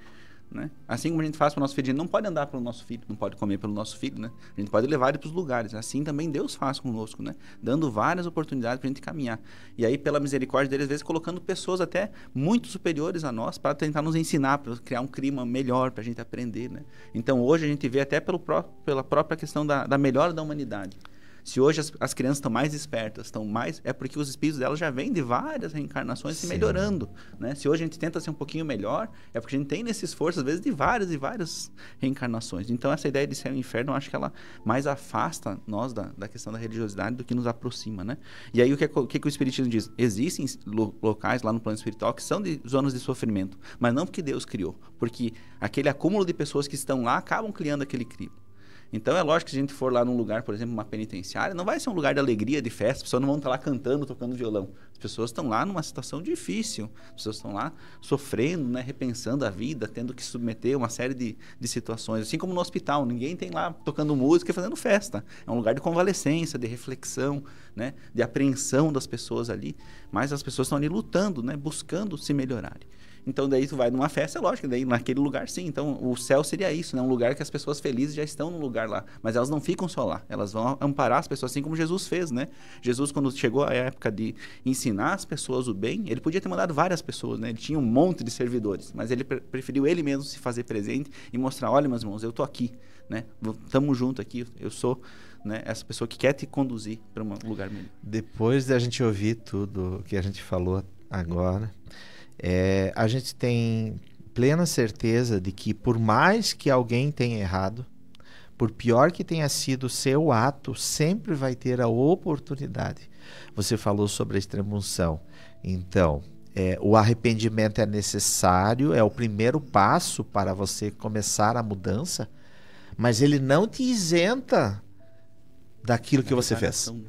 né? Assim como a gente faz para o nosso filho, a gente não pode andar pelo nosso filho, não pode comer pelo nosso filho, né? A gente pode levar ele para os lugares. Assim também Deus faz conosco, né? Dando várias oportunidades para a gente caminhar. E aí, pela misericórdia dele, às vezes colocando pessoas até muito superiores a nós para tentar nos ensinar, para criar um clima melhor para a gente aprender, né? Então hoje a gente vê até pela própria questão da melhora da humanidade. Se hoje as crianças estão mais espertas, é porque os espíritos delas já vêm de várias reencarnações se melhorando, né? Se hoje a gente tenta ser um pouquinho melhor, é porque a gente tem nesse esforço, às vezes, de várias e várias reencarnações. Então, essa ideia de céu e inferno, eu acho que ela mais afasta nós da questão da religiosidade do que nos aproxima, né? E aí, o que o Espiritismo diz? Existem locais lá no plano espiritual que são de zonas de sofrimento, mas não porque Deus criou, porque aquele acúmulo de pessoas que estão lá acabam criando aquele crime. Então, é lógico que se a gente for lá num lugar, por exemplo, uma penitenciária, não vai ser um lugar de alegria, de festa, as pessoas não vão estar lá cantando, tocando violão. As pessoas estão lá numa situação difícil, as pessoas estão lá sofrendo, né, repensando a vida, tendo que submeter uma série de situações. Assim como no hospital, ninguém tem lá tocando música e fazendo festa. É um lugar de convalescência, de reflexão, né, de apreensão das pessoas ali, mas as pessoas estão ali lutando, né, buscando se melhorarem. Então, daí tu vai numa festa, é lógico, daí naquele lugar sim. Então, o céu seria isso, né? Um lugar que as pessoas felizes já estão no lugar lá. Mas elas não ficam só lá, elas vão amparar as pessoas, assim como Jesus fez, né? Jesus, quando chegou a época de ensinar as pessoas o bem, ele podia ter mandado várias pessoas, né? Ele tinha um monte de servidores, mas ele preferiu ele mesmo se fazer presente e mostrar, olha, meus irmãos, eu tô aqui, né? Estamos juntos aqui, eu sou, né, essa pessoa que quer te conduzir para um lugar melhor. Depois de a gente ouvir tudo que a gente falou agora, a gente tem plena certeza de que, por mais que alguém tenha errado, por pior que tenha sido o seu ato, sempre vai ter a oportunidade. Você falou sobre a extrema-unção. Então, o arrependimento é necessário, é o primeiro passo para você começar a mudança, mas ele não te isenta daquilo que você fez. Né?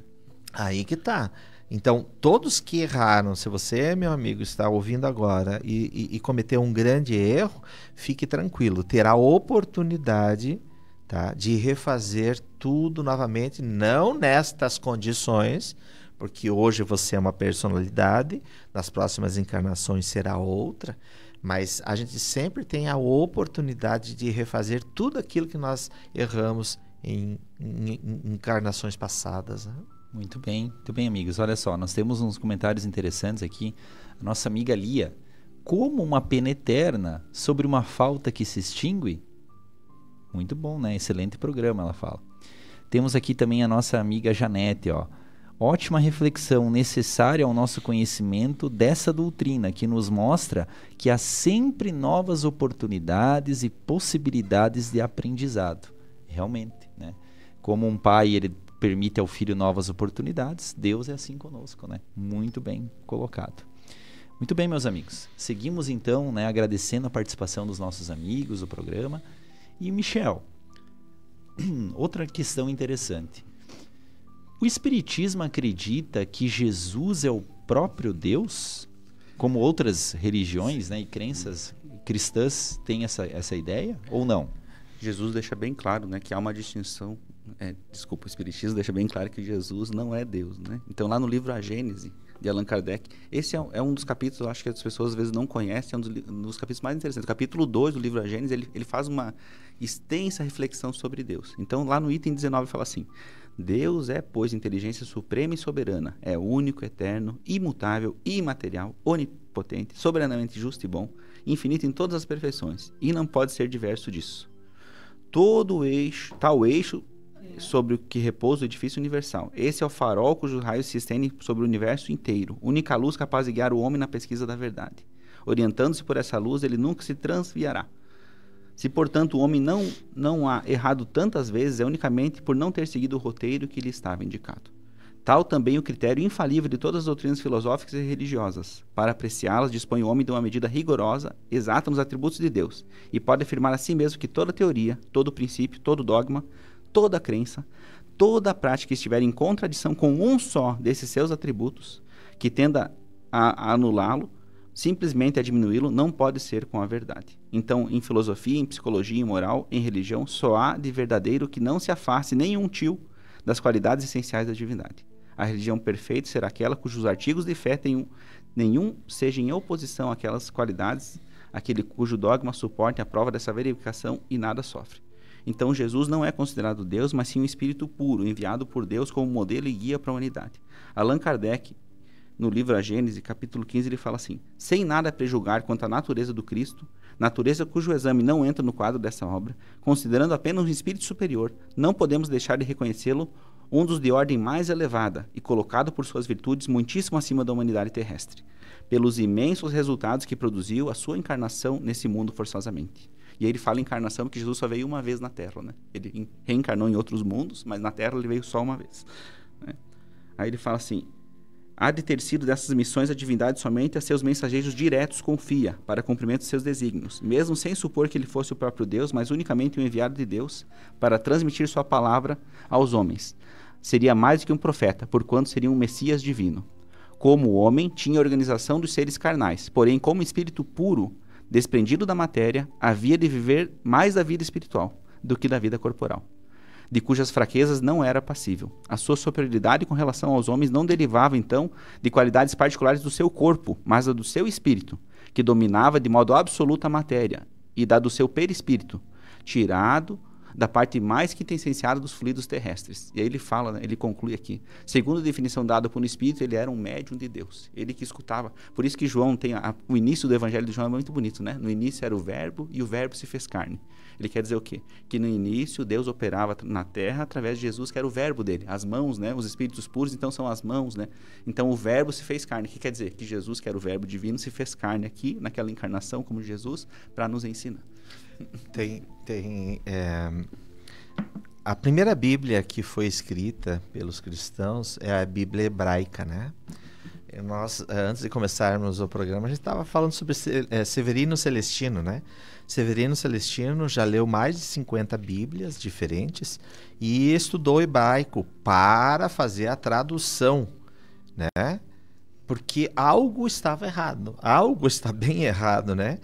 Aí que tá. Então, todos que erraram, se você, meu amigo, está ouvindo agora e cometeu um grande erro, fique tranquilo, terá a oportunidade, tá, de refazer tudo novamente, não nestas condições, porque hoje você é uma personalidade, nas próximas encarnações será outra, mas a gente sempre tem a oportunidade de refazer tudo aquilo que nós erramos em encarnações passadas, né? Muito bem, amigos. Olha só, nós temos uns comentários interessantes aqui. A nossa amiga Lia. Como uma pena eterna sobre uma falta que se extingue? Muito bom, né? Excelente programa, ela fala. Temos aqui também a nossa amiga Janete, ó. Ótima reflexão, necessária ao nosso conhecimento dessa doutrina, que nos mostra que há sempre novas oportunidades e possibilidades de aprendizado. Realmente, né? Como um pai, ele permite ao filho novas oportunidades, Deus é assim conosco, né? Muito bem colocado. Muito bem, meus amigos. Seguimos então, né, agradecendo a participação dos nossos amigos do programa. E Michel, outra questão interessante. O Espiritismo acredita que Jesus é o próprio Deus? Como outras religiões, né, e crenças cristãs têm essa ideia ou não? Jesus deixa bem claro, né, que há uma distinção. O Espiritismo deixa bem claro que Jesus não é Deus, né? Então, lá no livro A Gênese, de Allan Kardec, esse é um dos capítulos, eu acho que as pessoas às vezes não conhecem, é um dos capítulos mais interessantes. O capítulo 2 do livro A Gênese, ele faz uma extensa reflexão sobre Deus. Então, lá no item 19 fala assim: Deus é, pois, inteligência suprema e soberana, é único, eterno, imutável, imaterial, onipotente, soberanamente justo e bom, infinito em todas as perfeições, e não pode ser diverso disso. Tal eixo sobre o que repousa o edifício universal. Esse é o farol cujos raios se estendem sobre o universo inteiro, única luz capaz de guiar o homem na pesquisa da verdade. Orientando-se por essa luz, ele nunca se transviará. Se, portanto, o homem não há errado tantas vezes, é unicamente por não ter seguido o roteiro que lhe estava indicado. Tal também o critério infalível de todas as doutrinas filosóficas e religiosas. Para apreciá-las, dispõe o homem de uma medida rigorosa, exata nos atributos de Deus, e pode afirmar a si mesmo que toda teoria, todo princípio, todo dogma, toda crença, toda prática que estiver em contradição com um só desses seus atributos, que tenda a anulá-lo, simplesmente a diminuí-lo, não pode ser com a verdade. Então, em filosofia, em psicologia, em moral, em religião, só há de verdadeiro que não se afaste nenhum tio das qualidades essenciais da divindade. A religião perfeita será aquela cujos artigos de fé nenhum seja em oposição àquelas qualidades, aquele cujo dogma suporte a prova dessa verificação e nada sofre. Então, Jesus não é considerado Deus, mas sim um espírito puro, enviado por Deus como modelo e guia para a humanidade. Allan Kardec, no livro A Gênese, capítulo 15, ele fala assim: sem nada prejulgar quanto à natureza do Cristo, natureza cujo exame não entra no quadro dessa obra, considerando apenas um espírito superior, não podemos deixar de reconhecê-lo um dos de ordem mais elevada e colocado por suas virtudes muitíssimo acima da humanidade terrestre, pelos imensos resultados que produziu a sua encarnação nesse mundo forçosamente. E aí ele fala encarnação porque Jesus só veio uma vez na Terra, né? Ele reencarnou em outros mundos, mas na Terra ele veio só uma vez, né? Aí ele fala assim: há de ter sido dessas missões a divindade somente a seus mensageiros diretos confia, para cumprimento de seus desígnios, mesmo sem supor que ele fosse o próprio Deus, mas unicamente um enviado de Deus para transmitir sua palavra aos homens. Seria mais do que um profeta, porquanto seria um Messias divino. Como o homem, tinha a organização dos seres carnais, porém, como espírito puro, desprendido da matéria, havia de viver mais da vida espiritual do que da vida corporal, de cujas fraquezas não era passível. A sua superioridade com relação aos homens não derivava, então, de qualidades particulares do seu corpo, mas da do seu espírito, que dominava de modo absoluto a matéria, e da do seu perispírito, tirado da parte mais quintessenciada dos fluidos terrestres. E aí ele fala, né, ele conclui aqui, segundo a definição dada por um espírito, ele era um médium de Deus, ele que escutava. Por isso que João tem o início do evangelho de João é muito bonito, né? No início era o verbo e o verbo se fez carne. Ele quer dizer o quê? Que no início Deus operava na terra através de Jesus, que era o verbo dele, as mãos, né? Os espíritos puros, então, são as mãos, né? Então o verbo se fez carne. O que quer dizer? Que Jesus, que era o verbo divino, se fez carne aqui, naquela encarnação como Jesus, para nos ensinar. A primeira Bíblia que foi escrita pelos cristãos é a Bíblia hebraica, né? Nós, antes de começarmos o programa, a gente estava falando sobre Severino Celestino, né? Severino Celestino já leu mais de 50 Bíblias diferentes e estudou hebraico para fazer a tradução, né? Porque algo estava errado, algo está bem errado, né?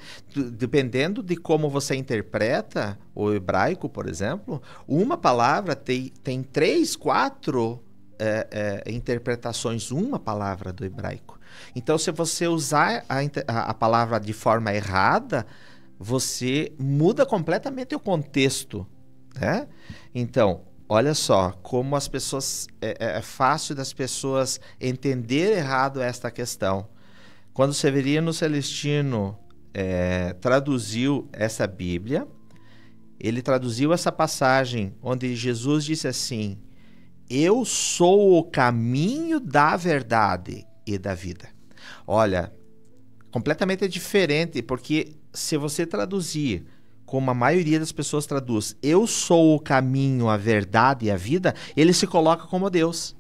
Dependendo de como você interpreta o hebraico, por exemplo, uma palavra tem 3, 4 interpretações, uma palavra do hebraico. Então, se você usar a palavra de forma errada, você muda completamente o contexto, né? Então, olha só, como as pessoas é fácil das pessoas entender errado esta questão. Quando Severino Celestino traduziu essa Bíblia, ele traduziu essa passagem onde Jesus disse assim: eu sou o caminho da verdade e da vida. Olha, completamente diferente, porque se você traduzir como a maioria das pessoas traduz, eu sou o caminho, a verdade e a vida, ele se coloca como Deus.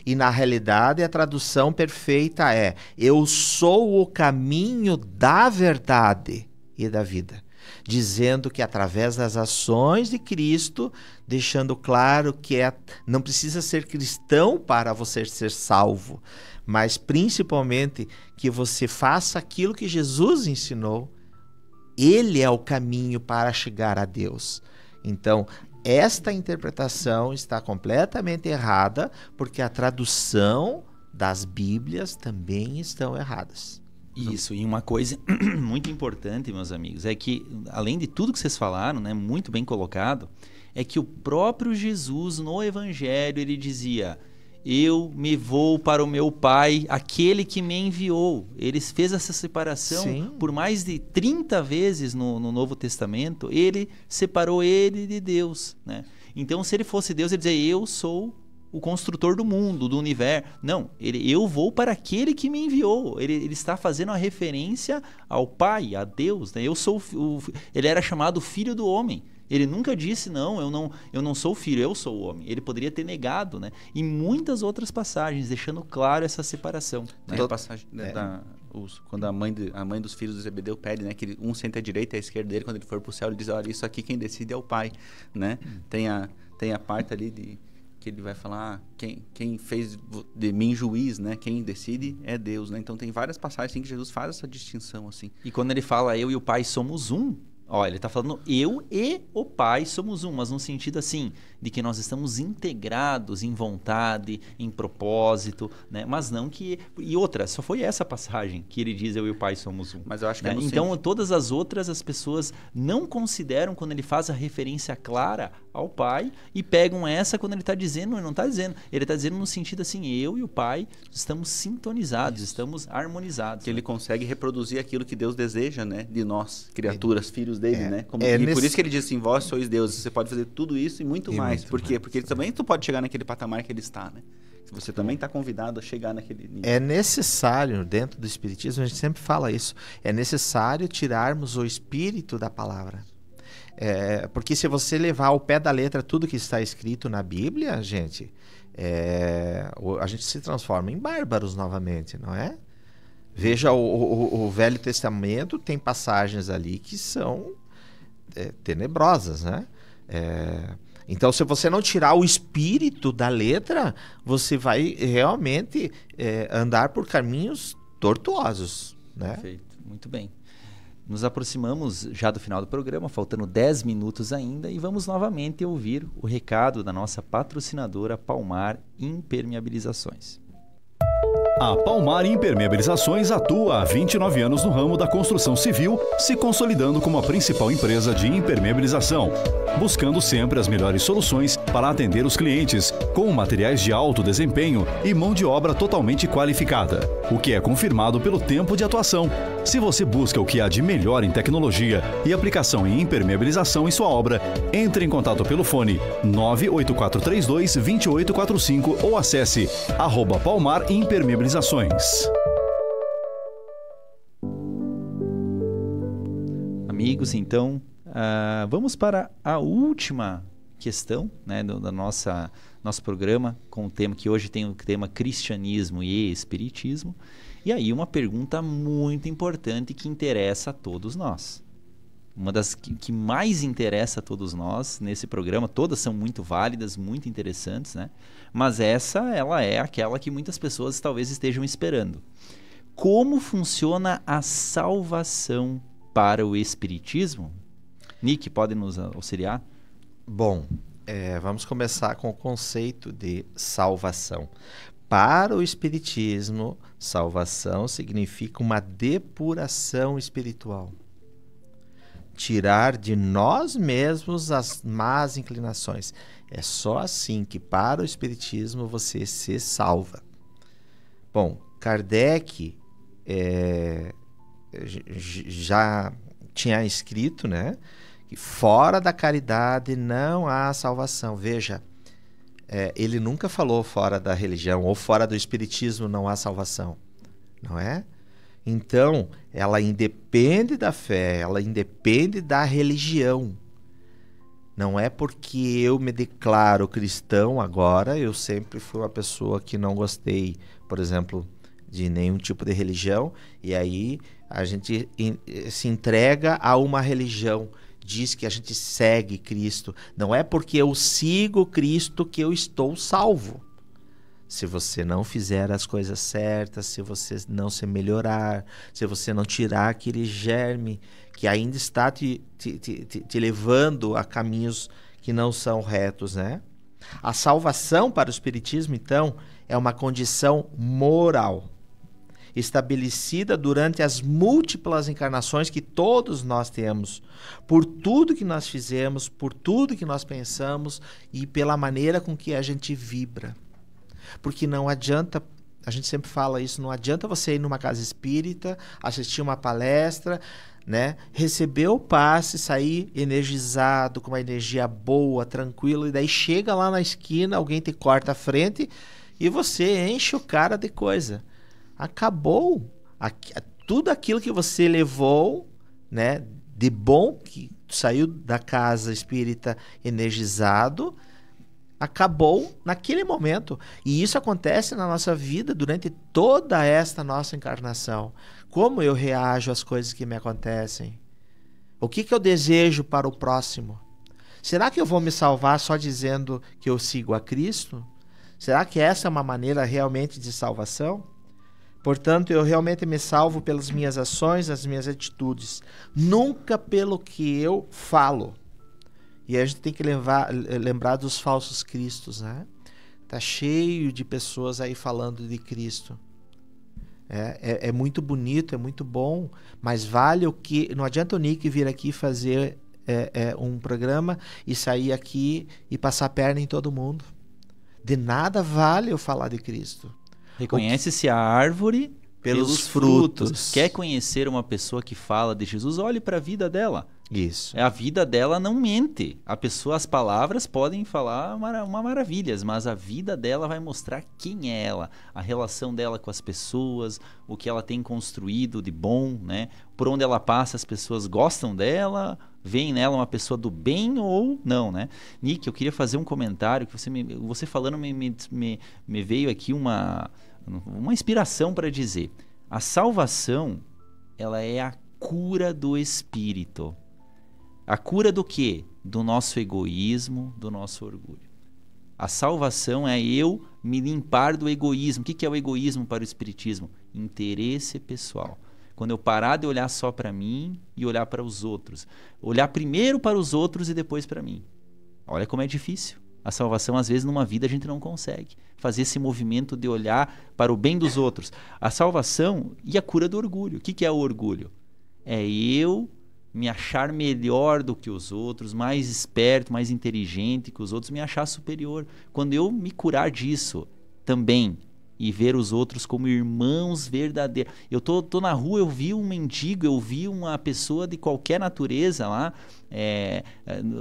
E na realidade a tradução perfeita é: eu sou o caminho da verdade e da vida. Dizendo que através das ações de Cristo, deixando claro que não precisa ser cristão para você ser salvo, mas principalmente que você faça aquilo que Jesus ensinou. Ele é o caminho para chegar a Deus. Então, esta interpretação está completamente errada, porque a tradução das Bíblias também estão erradas. Isso, e uma coisa muito importante, meus amigos, é que, além de tudo que vocês falaram, né, muito bem colocado, é que o próprio Jesus, no Evangelho, ele dizia: eu me vou para o meu Pai, aquele que me enviou. Ele fez essa separação. Sim. Por mais de 30 vezes no Novo Testamento, ele separou ele de Deus, né? Então, se ele fosse Deus, ele dizia: eu sou o construtor do mundo, do universo. Não, eu vou para aquele que me enviou. Ele está fazendo a referência ao Pai, a Deus, né? Ele era chamado Filho do Homem. Ele nunca disse: não, eu não sou o filho, eu sou o homem. Ele poderia ter negado, né? E muitas outras passagens, deixando claro essa separação. Né? A passagem quando a mãe dos filhos de Zebedeu pede, né, que um senta à direita e à esquerda dele, quando ele for para o céu, ele diz: olha, isso aqui quem decide é o Pai, né? Tem a parte ali que ele vai falar: quem fez de mim juiz, né? Quem decide é Deus, né? Então tem várias passagens assim, que Jesus faz essa distinção assim. E quando ele fala: eu e o Pai somos um, ó, ele está falando eu e o Pai somos um, mas no sentido assim, de que nós estamos integrados em vontade, em propósito, né? Mas não que... E outra, só foi essa passagem que ele diz: eu e o Pai somos um. Mas eu acho que né? Então, todas as outras as pessoas não consideram quando ele faz a referência clara ao Pai e pegam essa quando ele está dizendo, ele não está dizendo. Ele está dizendo no sentido assim: eu e o Pai estamos sintonizados, estamos harmonizados. Que ele consegue reproduzir aquilo que Deus deseja, né? De nós, criaturas, filhos dele, né? Por isso que ele diz assim, vós sois deuses, você pode fazer tudo isso e muito mais. Por quê? Porque também tu pode chegar naquele patamar que ele está, né? Você também está convidado a chegar naquele nível. É necessário, dentro do Espiritismo, a gente sempre fala isso, é necessário tirarmos o espírito da palavra. Porque se você levar ao pé da letra tudo que está escrito na Bíblia, gente, a gente se transforma em bárbaros novamente, não é? Veja, o Velho Testamento tem passagens ali que são tenebrosas, né? Então, se você não tirar o espírito da letra, você vai realmente andar por caminhos tortuosos, né? Perfeito, muito bem. Nos aproximamos já do final do programa, faltando 10 minutos ainda, e vamos novamente ouvir o recado da nossa patrocinadora Palmar Impermeabilizações. A Palmar Impermeabilizações atua há 29 anos no ramo da construção civil, se consolidando como a principal empresa de impermeabilização, buscando sempre as melhores soluções para atender os clientes, com materiais de alto desempenho e mão de obra totalmente qualificada, o que é confirmado pelo tempo de atuação. Se você busca o que há de melhor em tecnologia e aplicação em impermeabilização em sua obra, entre em contato pelo fone 98432-2845 ou acesse @Palmar Impermeabilizações. Amigos, então, vamos para a última questão, né, da nosso programa, com o tema que hoje tem o tema Cristianismo e Espiritismo. E aí uma pergunta muito importante que interessa a todos nós. Uma das que mais interessa a todos nós nesse programa, todas são muito válidas, muito interessantes, né? Mas ela é aquela que muitas pessoas talvez estejam esperando. Como funciona a salvação para o Espiritismo? Nick, pode nos auxiliar? Bom, vamos começar com o conceito de salvação. Para o Espiritismo, salvação significa uma depuração espiritual. Tirar de nós mesmos as más inclinações. É só assim que para o Espiritismo você se salva. Bom, Kardec já tinha escrito, né, que fora da caridade não há salvação. Veja, ele nunca falou fora da religião ou fora do Espiritismo não há salvação, não é? Então, ela independe da fé, ela independe da religião. Não é porque eu me declaro cristão agora, eu sempre fui uma pessoa que não gostei, por exemplo, de nenhum tipo de religião, e aí a gente se entrega a uma religião, diz que a gente segue Cristo. Não é porque eu sigo Cristo que eu estou salvo. Se você não fizer as coisas certas, se você não se melhorar, se você não tirar aquele germe que ainda está te levando a caminhos que não são retos, né? A salvação para o Espiritismo, então, é uma condição moral, estabelecida durante as múltiplas encarnações que todos nós temos, por tudo que nós fizemos, por tudo que nós pensamos e pela maneira com que a gente vibra. Porque não adianta, a gente sempre fala isso, não adianta você ir numa casa espírita, assistir uma palestra, né, receber o passe, sair energizado, com uma energia boa, tranquilo, e daí chega lá na esquina, alguém te corta a frente e você enche o cara de coisa. Acabou. Tudo aquilo que você levou, né, de bom, que saiu da casa espírita energizado, acabou naquele momento. E isso acontece na nossa vida durante toda esta nossa encarnação. Como eu reajo às coisas que me acontecem? O que eu desejo para o próximo? Será que eu vou me salvar só dizendo que eu sigo a Cristo? Será que essa é uma maneira realmente de salvação? Portanto, eu realmente me salvo pelas minhas ações, as minhas atitudes, nunca pelo que eu falo. E a gente tem que lembrar dos falsos cristos, né? Tá cheio de pessoas aí falando de Cristo. É muito bonito, é muito bom, mas vale o que... Não adianta o Nick vir aqui fazer um programa e sair aqui e passar a perna em todo mundo. De nada vale eu falar de Cristo. Reconhece-se a árvore pelos frutos. Quer conhecer uma pessoa que fala de Jesus? Olhe para a vida dela. Isso. A vida dela não mente. As palavras podem falar uma maravilhas, mas a vida dela vai mostrar quem é ela, a relação dela com as pessoas, o que ela tem construído de bom, né? Por onde ela passa, as pessoas gostam dela, veem nela uma pessoa do bem ou não, né? Nick, eu queria fazer um comentário que você falando me veio aqui uma inspiração para dizer. A salvação, ela é a cura do espírito. A cura do quê? Do nosso egoísmo, do nosso orgulho. A salvação é eu me limpar do egoísmo. O que é o egoísmo para o espiritismo? Interesse pessoal. Quando eu parar de olhar só para mim e olhar para os outros. Olhar primeiro para os outros e depois para mim. Olha como é difícil. A salvação, às vezes, numa vida a gente não consegue fazer esse movimento de olhar para o bem dos outros. A salvação e a cura do orgulho. O que é o orgulho? É eu me achar melhor do que os outros, mais esperto, mais inteligente que os outros, me achar superior. Quando eu me curar disso também e ver os outros como irmãos verdadeiros. Eu tô na rua, eu vi um mendigo, eu vi uma pessoa de qualquer natureza lá,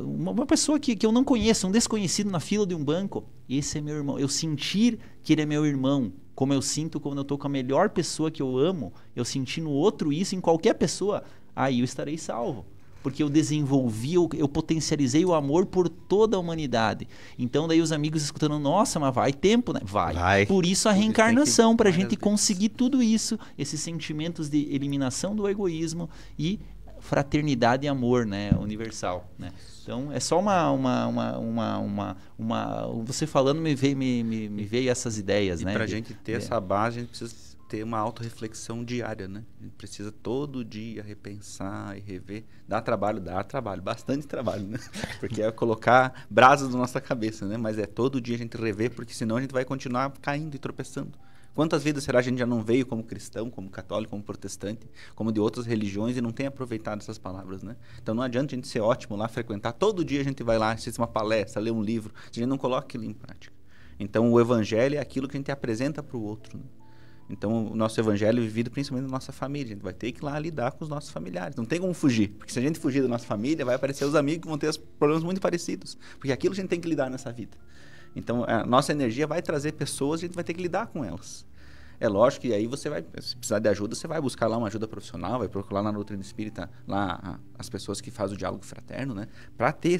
uma pessoa que eu não conheço, um desconhecido na fila de um banco. Esse é meu irmão. Eu sentir que ele é meu irmão, como eu sinto quando eu tô com a melhor pessoa que eu amo, eu senti no outro isso, em qualquer pessoa, aí eu estarei salvo. Porque eu desenvolvi, eu potencializei o amor por toda a humanidade. Então daí os amigos escutando, nossa, mas vai tempo, né? Vai. Por isso a reencarnação, para a gente conseguir tudo isso, esses sentimentos de eliminação do egoísmo e fraternidade e amor, né? Universal, né? Então é só você falando me veio essas ideias, né? Para a gente ter essa base, a gente precisa ter uma autorreflexão diária, né? A gente precisa todo dia repensar e rever. Dá trabalho, bastante trabalho, né? Porque é colocar brasas na nossa cabeça, né? Mas é todo dia a gente rever, porque senão a gente vai continuar caindo e tropeçando. Quantas vidas será a gente já não veio como cristão, como católico, como protestante, como de outras religiões e não tem aproveitado essas palavras, né? Então não adianta a gente ser ótimo lá, frequentar. Todo dia a gente vai lá, assiste uma palestra, lê um livro, se a gente não coloca aquilo em prática. Então o evangelho é aquilo que a gente apresenta para o outro, né? Então, o nosso evangelho é vivido principalmente na nossa família. A gente vai ter que ir lá lidar com os nossos familiares. Não tem como fugir. Porque se a gente fugir da nossa família, vai aparecer os amigos que vão ter problemas muito parecidos. Porque aquilo a gente tem que lidar nessa vida. Então, a nossa energia vai trazer pessoas e a gente vai ter que lidar com elas. É lógico que aí você vai, se precisar de ajuda, você vai buscar lá uma ajuda profissional, vai procurar lá na doutrina espírita, lá as pessoas que fazem o diálogo fraterno, né? Para ter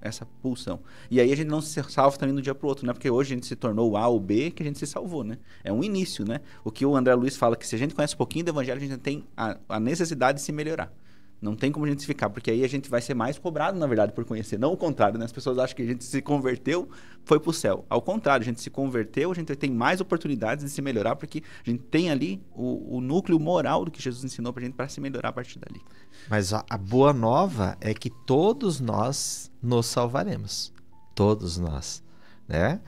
essa pulsão. E aí a gente não se salva também do dia pro outro, né? Porque hoje a gente se tornou o A ou B que a gente se salvou, né? É um início, né? O que o André Luiz fala, que se a gente conhece um pouquinho do evangelho, a gente tem a necessidade de se melhorar. Não tem como a gente ficar, porque aí a gente vai ser mais cobrado, na verdade, por conhecer. Não o contrário, né? As pessoas acham que a gente se converteu, foi pro céu. Ao contrário, a gente se converteu, a gente tem mais oportunidades de se melhorar, porque a gente tem ali o núcleo moral do que Jesus ensinou pra gente para se melhorar a partir dali. Mas a boa nova é que todos nós nos salvaremos. Todos nós, né?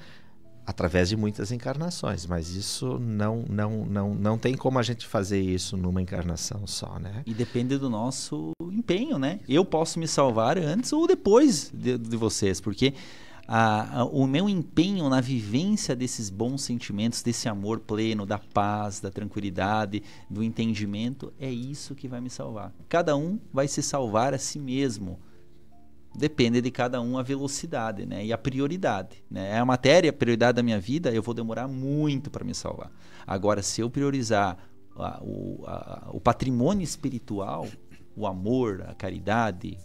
Através de muitas encarnações, mas isso não tem como a gente fazer isso numa encarnação só, né? E depende do nosso empenho, né? Eu posso me salvar antes ou depois de vocês, porque o meu empenho na vivência desses bons sentimentos, desse amor pleno, da paz, da tranquilidade, do entendimento, é isso que vai me salvar. Cada um vai se salvar a si mesmo. Depende de cada um a velocidade, né? E a prioridade, né? A prioridade da minha vida, eu vou demorar muito para me salvar. Agora, se eu priorizar o patrimônio espiritual, o amor, a caridade,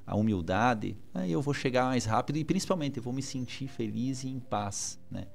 a humildade, aí eu vou chegar mais rápido e principalmente eu vou me sentir feliz e em paz, né?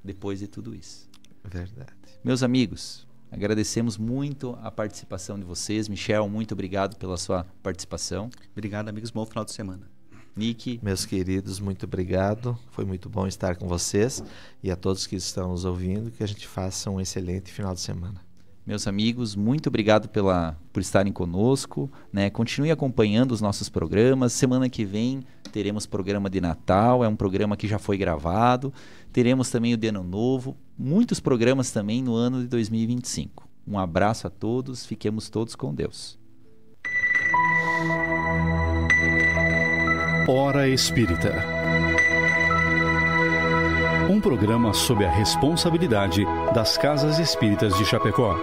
Depois de tudo isso. Verdade. Meus amigos, agradecemos muito a participação de vocês. Michel, muito obrigado pela sua participação. Obrigado, amigos. Bom final de semana. Nick. Meus queridos, muito obrigado. Foi muito bom estar com vocês e a todos que estão nos ouvindo, que a gente faça um excelente final de semana. Meus amigos, muito obrigado por estarem conosco, né? Continue acompanhando os nossos programas. Semana que vem teremos programa de Natal, é um programa que já foi gravado. Teremos também o de Ano Novo, muitos programas também no ano de 2025. Um abraço a todos, fiquemos todos com Deus. Hora Espírita. Um programa sob a responsabilidade das Casas Espíritas de Chapecó.